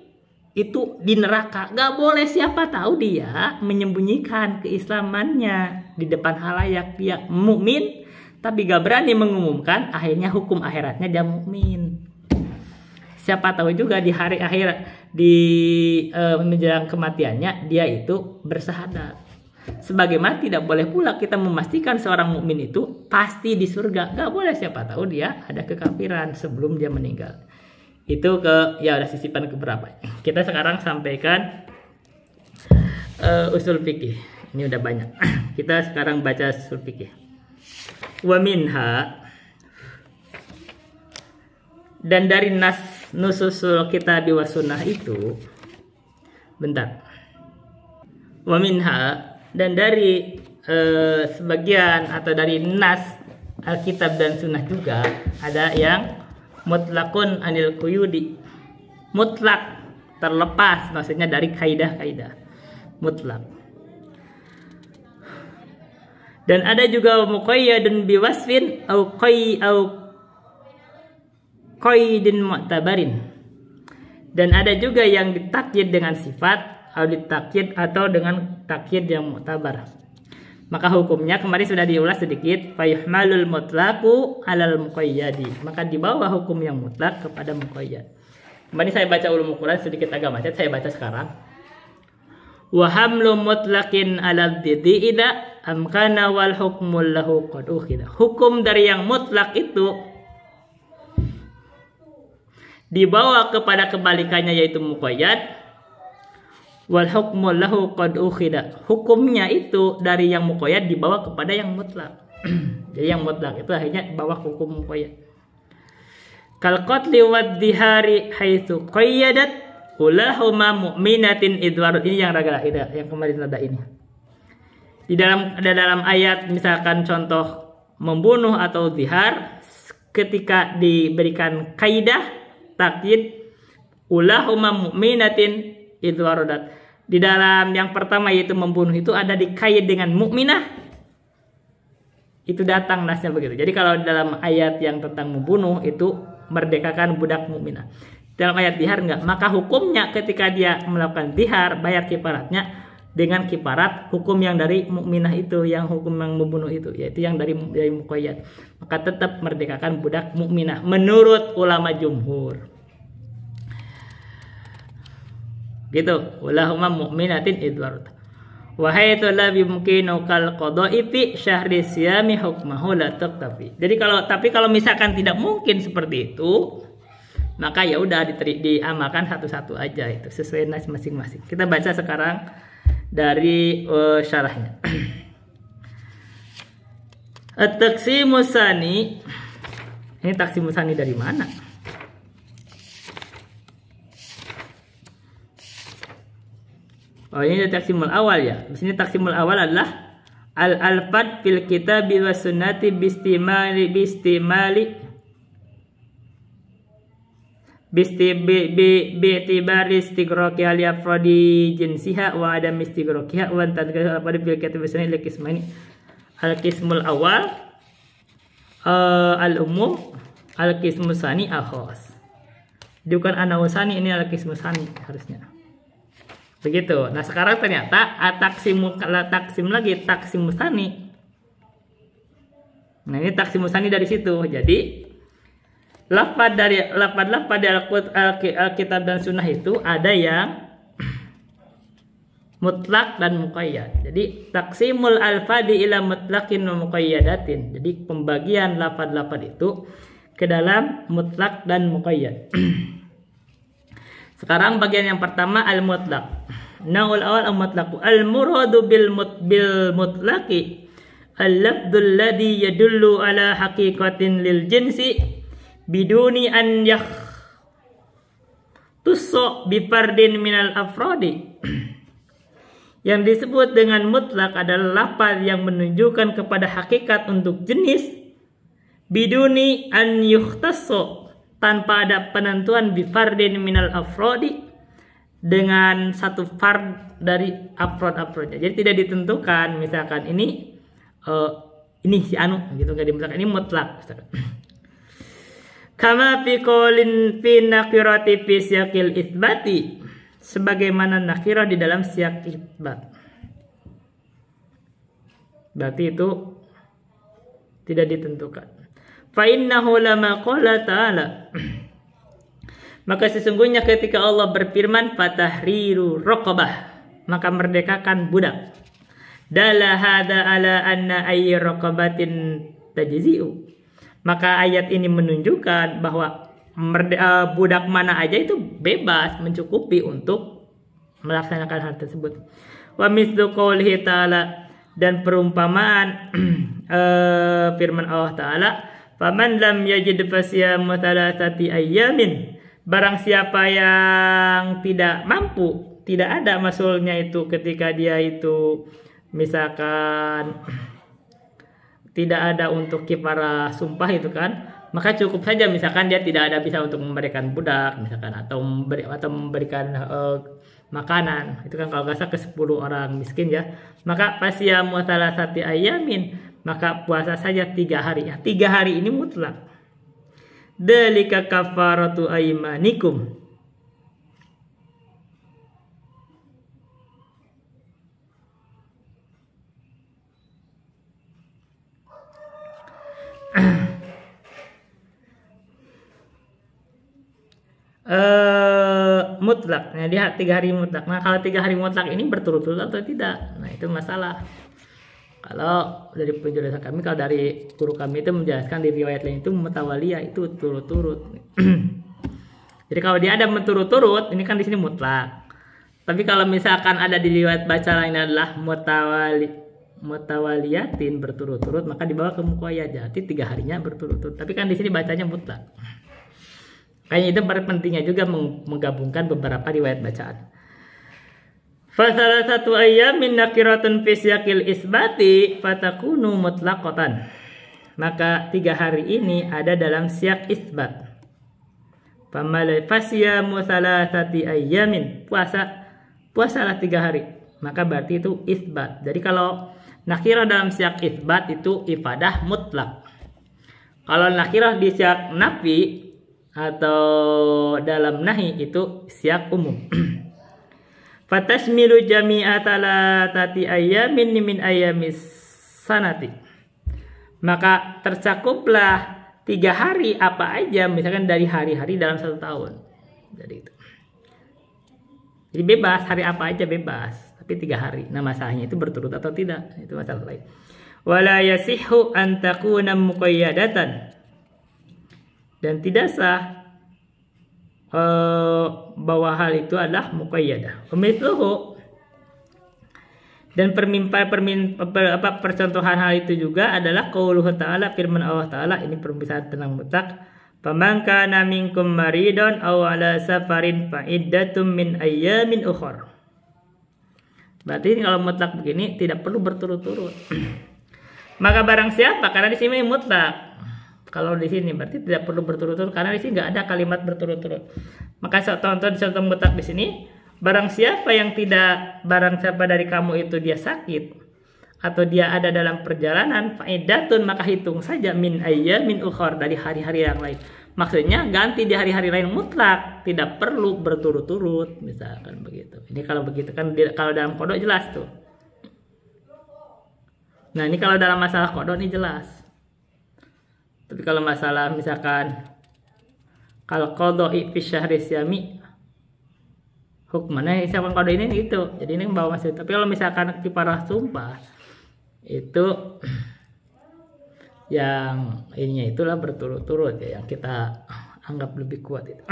itu di neraka. Gak boleh, siapa tahu dia menyembunyikan keislamannya di depan halayak, dia mukmin tapi gak berani mengumumkan, akhirnya hukum akhiratnya dia mukmin. Siapa tahu juga di hari akhirat, di menjelang kematiannya dia itu bersahadat. Sebagaimana tidak boleh pula kita memastikan seorang mukmin itu pasti di surga. Gak boleh, siapa tahu dia ada kekafiran sebelum dia meninggal. Itu ya udah sisipan keberapa. Kita sekarang sampaikan usul fikih. Ini udah banyak. Kita sekarang baca usul fikih. Wa minha, dan dari nususul kitab wa sunnah itu, bentar. Wa minha, dan dari sebagian atau dari nas Alkitab dan sunnah juga ada yang mutlakun anil quyudi, mutlak, terlepas, maksudnya dari kaidah-kaidah mutlak. Dan ada juga muqayyadun biwasfin au qaidin mu'tabarin. Dan ada juga yang ditakyid dengan sifat atau ditakyid atau dengan takyid yang mu'tabar. Maka hukumnya kemarin sudah diulas sedikit, fayuhmalul mutlaqu alal muqayyadi. Maka dibawa hukum yang mutlak kepada muqayyad. Kemarin saya baca ulumul Quran sedikit agak macet, saya baca sekarang. Wa hamlu mutlaqin alal didida amkana wal hukmul lahu qad ukhida. Hukum dari yang mutlak itu dibawa kepada kebalikannya yaitu muqayyad. Wal hukmu lahu qad ukhida. Hukumnya itu dari yang muqayyad dibawa kepada yang mutlak. Jadi yang mutlak itu akhirnya dibawa hukum muqayyad. Kal qatli wad dihari haitsu qayyadat ulahuma mu'minatin idwar. Ini yang raga yang kemarin ada ini. Ada dalam ayat misalkan contoh membunuh atau zihar, ketika diberikan kaidah takyid ulahuma mu'minatin itu warodat. Di dalam yang pertama yaitu membunuh itu ada dikait dengan mukminah. Itu datang nasnya begitu. Jadi kalau dalam ayat yang tentang membunuh itu merdekakan budak mukminah. Dalam ayat dihar enggak. Maka hukumnya ketika dia melakukan dihar bayar kifaratnya dengan kifarat hukum yang dari mukminah itu, yang hukum yang membunuh itu, yaitu yang dari muqayyad. Maka tetap merdekakan budak mukminah menurut ulama jumhur. Gitu, walahuma mu'minatin idwarut. Wa haythu la yumkinu kal qada'i fi syahri siyami hukmahu la taqtafi. Jadi kalau misalkan tidak mungkin seperti itu, maka ya udah diamalkan satu-satu aja, itu sesuai nas masing-masing. Kita baca sekarang dari syarahnya. At-taqsimus tsani, Ini taksimul tsani dari mana? Oh, ini taksimul awal ya. Di sini taksimul awal adalah al-alfad fil kitabi was sunnati bistimali bi'tibari istighroqi al-afradi jinsiha wa adam istighroqiha wa tadkar al-alfad fil kitabi was sunnati al-qismani. Al-qismul awal al-umum, al-qismus tsani al-khas. Jadi bukan an-naw'us tsani, ini al-qismus tsani harusnya. Begitu. Nah, sekarang ternyata taksim lagi taksimul tsani. Nah, ini taksimul tsani dari situ. Jadi lafaz dari Alkitab dan Sunnah itu ada yang mutlak dan muqayyad. Jadi taksimul alfadi ila mutlaqin wa muqayyadatin. Jadi pembagian lafaz-lafaz itu ke dalam mutlak dan muqayyad. Sekarang bagian yang pertama al-mutlaq. Naul awal al-mutlaq. Al-muradu bil mutlaqi al-lafdul ladhi yadullu ala haqiqatin lil jinsi biduni an yakhtussa bi fardin minal afradi. Yang disebut dengan mutlak adalah lafaz yang menunjukkan kepada hakikat untuk jenis biduni an yukhtasso, tanpa ada penentuan bi fardin minal afrodi, dengan satu fard dari afrod-afrodnya. Jadi tidak ditentukan misalkan ini si anu gitu, enggak misalkan ini mutlak misalkan. Kama fi qaulin fi nakirati fi siyaqil itsbati, sebagaimana nakirah di dalam siyak itsbat. Berarti itu tidak ditentukan. Fa innahu lama qala ta'ala, maka sesungguhnya ketika Allah berfirman fatahriru raqabah, maka merdekakan budak. Dalla hada ala anna ayy raqabatin tajzi'u, maka ayat ini menunjukkan bahwa budak mana aja itu bebas, mencukupi untuk melaksanakan hal tersebut. Wa mithlu qoulihi ta'ala, dan perumpamaan firman Allah Ta'ala, faman lam yajid fasyamu thalathati ayyamin, barang siapa yang tidak mampu, tidak ada maksudnya itu ketika dia itu misalkan tidak ada untuk kifarah sumpah itu kan, maka cukup saja misalkan dia tidak ada bisa untuk memberikan budak misalkan, atau memberikan makanan itu kan kalau nggak salah ke 10 orang miskin ya, maka fasyamu thalathati ayyamin, maka puasa saja 3 hari ya. 3 hari ini mutlak. Dzalika kafaratu aymanikum, mutlak. Nah, dia 3 hari mutlak. Nah, kalau 3 hari mutlak ini berturut-turut atau tidak? Nah, itu masalah. Kalau dari penjelasan kami, kalau dari guru kami itu menjelaskan di riwayat lain itu mutawaliyah, itu turut-turut. Jadi kalau dia ada berturut-turut, ini kan di sini mutlak. Tapi kalau misalkan ada di riwayat baca lain adalah mutawaliyatin, berturut-turut, maka dibawa ke muqayyad. Jadi 3 harinya berturut-turut. Tapi kan di sini bacanya mutlak. Kayaknya itu pentingnya juga menggabungkan beberapa riwayat bacaan. Fasalah satu ayyamin nakiratun fi siyaqil isbati fatakunu mutlaqatan. Maka 3 hari ini ada dalam siyak isbat. Famalai fasyamu salasati ayyamin, puasalah 3 hari. Maka berarti itu isbat. Jadi kalau nakirah dalam siyak isbat itu ibadah mutlak. Kalau nakirah di siyak nafi atau dalam nahi itu siyak umum. Fatashmilu jami'a thalathati ayyamin min ayyamis sanati, maka tercakuplah 3 hari apa aja misalkan dari hari-hari dalam 1 tahun. Jadi itu. Jadi bebas, hari apa aja bebas, tapi 3 hari. Nah, masalahnya itu berturut atau tidak, itu masalah lain. Wala yasihhu an takuna muqayyadatan, dan tidak sah bahwa hal itu adalah muqayyadah. Mithluhu Dan percontohan hal itu juga adalah qauluhu ta'ala, firman Allah Ta'ala, ini permisalan tentang mutlak. Faman kana minkum maridun aw ala safarin fa iddatum min ayyamin ukhra. Berarti kalau mutlak begini tidak perlu berturut-turut. Maka barang siapa, karena di sini mutlak. Kalau di sini berarti tidak perlu berturut-turut karena di sini nggak ada kalimat berturut-turut. Maka contoh mutlak di sini, barang siapa dari kamu itu dia sakit atau dia ada dalam perjalanan, faidatun, maka hitung saja min ayyamin ukhra, dari hari-hari yang lain. Maksudnya ganti di hari-hari lain mutlak, tidak perlu berturut-turut, misalkan begitu. Ini kalau begitu kan kalau dalam qada jelas tuh. Nah, ini kalau dalam masalah qada ini jelas. Tapi kalau masalah misalkan kalau qada'i fi syahri syami hukmana misalkan qada ini gitu. Jadi ini membawa masih. Tapi kalau misalkan kifarah sumpah itu yang ininya itulah berturut-turut ya, yang kita anggap lebih kuat itu.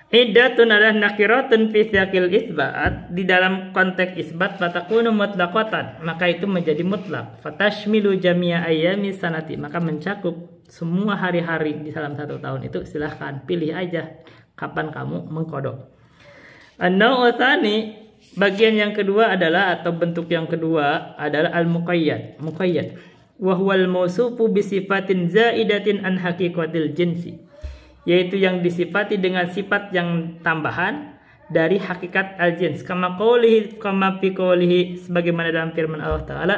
Iddatun adalah nakiratun fi siyaqil isbat, di dalam konteks isbat fatakunu mutlaqatan, maka itu menjadi mutlak. Fatashmilu jami'a ayyami sanati, maka mencakup semua hari-hari di dalam satu tahun itu. Silahkan pilih aja kapan kamu mengkodok. An-naw'u tsani, bagian yang kedua adalah atau bentuk yang kedua adalah al-muqayyad. Muqayyad wa huwal mausufu bi sifatin zaidatin an haqiqatil jinsi, yaitu yang disifati dengan sifat yang tambahan dari hakikat al-jins. Kama fi qoulihi, sebagaimana dalam firman Allah Ta'ala,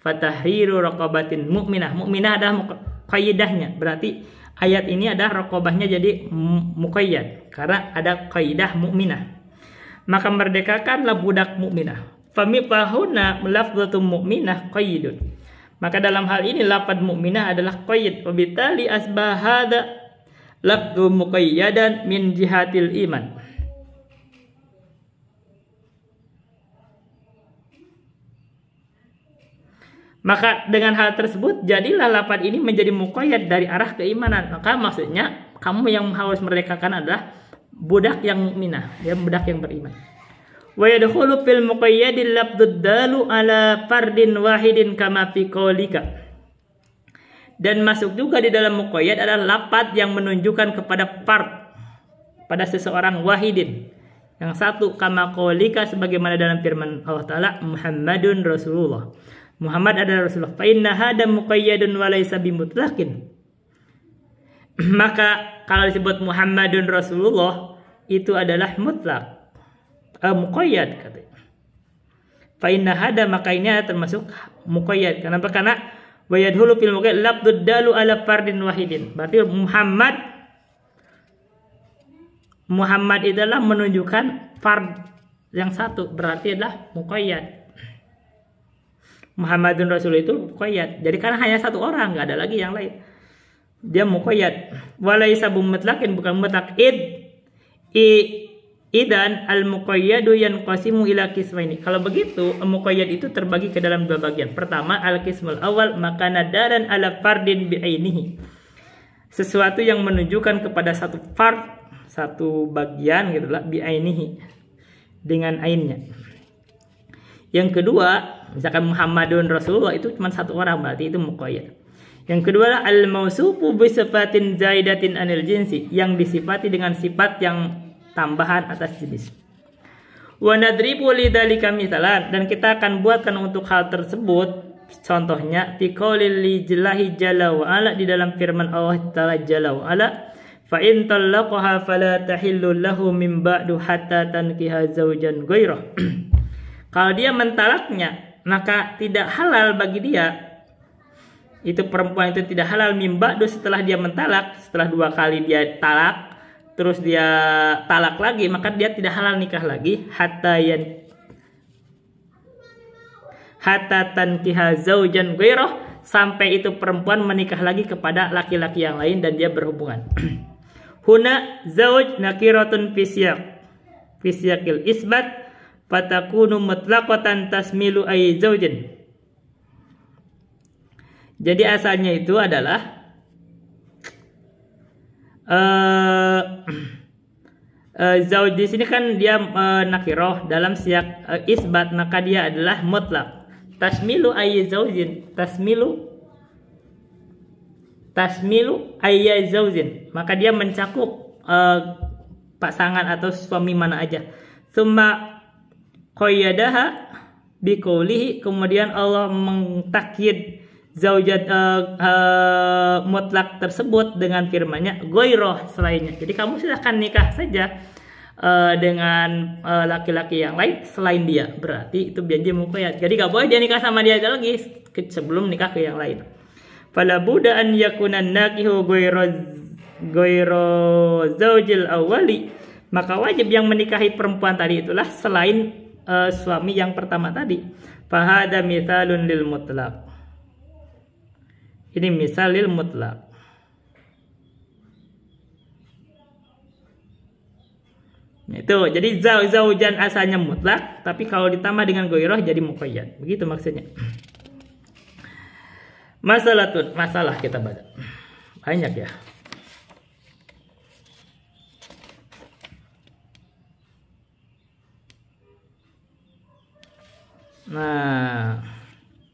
fatahriru raqabatin mu'minah. Mu'minah adalah qaidahnya. Berarti ayat ini ada raqabahnya jadi muqayyad karena ada qaidah mu'minah. Maka merdekakanlah budak mukminah. Famifahuna lafdzatum mu'minah qaidun. Maka dalam hal ini lafaz mukminah adalah qaid. Wabitali asbahada lafdzu muqayyadan min jihatil iman. Maka dengan hal tersebut jadilah lafaz ini menjadi muqayyad dari arah keimanan. Maka maksudnya kamu yang harus merdekakan adalah budak yang mukminah, ya, budak yang beriman. Wa yadkhulu fil muqayyadil lafdzud dalu ala fardin wahidin kama fi qaulika. Dan masuk juga di dalam muqayyad adalah lafaz yang menunjukkan kepada fard, pada seseorang wahidin, yang satu, kama qaulika, sebagaimana dalam firman Allah Ta'ala, Muhammadun Rasulullah. Muhammad adalah Rasulullah. Fa inna hada muqayyadun wa laysa bimutlaqin. Maka kalau disebut Muhammadun Rasulullah itu adalah mutlak, muqayyad katanya. Fa inna hada, maka ini termasuk muqayyad. Kenapa? Karena wa yadkhulu fil muqayyad lafdzud dalu ala fardin wahidin. Berarti Muhammad adalah menunjukkan fard yang satu, berarti adalah muqayyad. Muhammadun Rasul itu muqayyad. Jadi karena hanya satu orang, enggak ada lagi yang lain, dia muqayyad. Walaysa bumutlaqin, bukan mutlak. Idan al-muqayyadu yanqasimu ila qismaini. Kalau begitu, muqayyad itu terbagi ke dalam dua bagian. Pertama, al-qismul awal, maka nadaran ala fardin bi'ainihi. Sesuatu yang menunjukkan kepada satu fard, satu bagian gitulah, bi'ainihi, dengan ainnya. Yang kedua, misalkan Muhammadun Rasulullah itu cuma satu orang, berarti itu muqayyad. Yang kedua adalah al-mausufu bi sifatin zaidatin anil jinsi, yang disifati dengan sifat yang tambahan atas jenis. Wa nadribu lidzalika mithalan, dan kita akan buatkan untuk hal tersebut contohnya fi qaulil lillahi jalla wa ala, di dalam firman Allah Ta'ala jalla wa ala, fa in talaqaha fala tahillu lahu min ba'du hatta tankiha zaujan ghairah. Kalau dia mentalaknya, maka tidak halal bagi dia, itu perempuan itu tidak halal min ba'du, setelah dia mentalak, setelah dua kali dia talak terus dia talak lagi, maka dia tidak halal nikah lagi hatta tankiha zaujan ghairah, sampai itu perempuan menikah lagi kepada laki-laki yang lain dan dia berhubungan. Huna zauj nakiratun fi siyaqil isbat fatakunu mutlaqatan tasmilu ay zaujin. Jadi asalnya itu adalah Zauj di sini kan dia nakiroh dalam siyak isbat, maka dia adalah mutlak. Tasmilu ayy zaujin, tasmilu ayy zaujin, maka dia mencakup pasangan atau suami mana aja. Summa qayyadaha biqaulihi, kemudian Allah mentakyid zaujat mutlak tersebut dengan firman-Nya ghairoh, selainnya. Jadi kamu silahkan nikah saja dengan laki-laki yang lain selain dia, berarti itu janji muqayyad. Jadi gak boleh dia nikah sama dia lagi sebelum nikah ke yang lain. Fala budda an yakuna nakihu ghairu zaujil awwali, maka wajib yang menikahi perempuan tadi itulah selain suami yang pertama tadi. Fahada mithalun lil mutlaq, ini misal lil mutlaq. Itu jadi zaujan asalnya mutlak, tapi kalau ditambah dengan ghairah jadi muqayyad. Begitu maksudnya. Masalah kita baca. Banyak ya. Nah,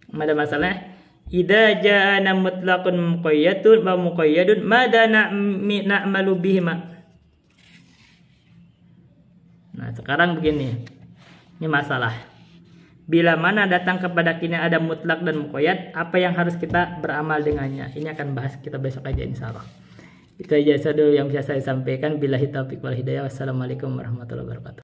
ada masalahnya. Idza ja'ana mutlaqun muqayyadun wa muqayyadun madza na'malu bihima. Nah, sekarang begini. Ini masalah. Bila mana datang kepada kita ada mutlak dan muqayyad, apa yang harus kita beramal dengannya? Ini akan bahas kita besok aja insyaallah. Itu aja dulu yang bisa saya sampaikan. Billahi taufiq wal hidayah. Wassalamualaikum warahmatullahi wabarakatuh.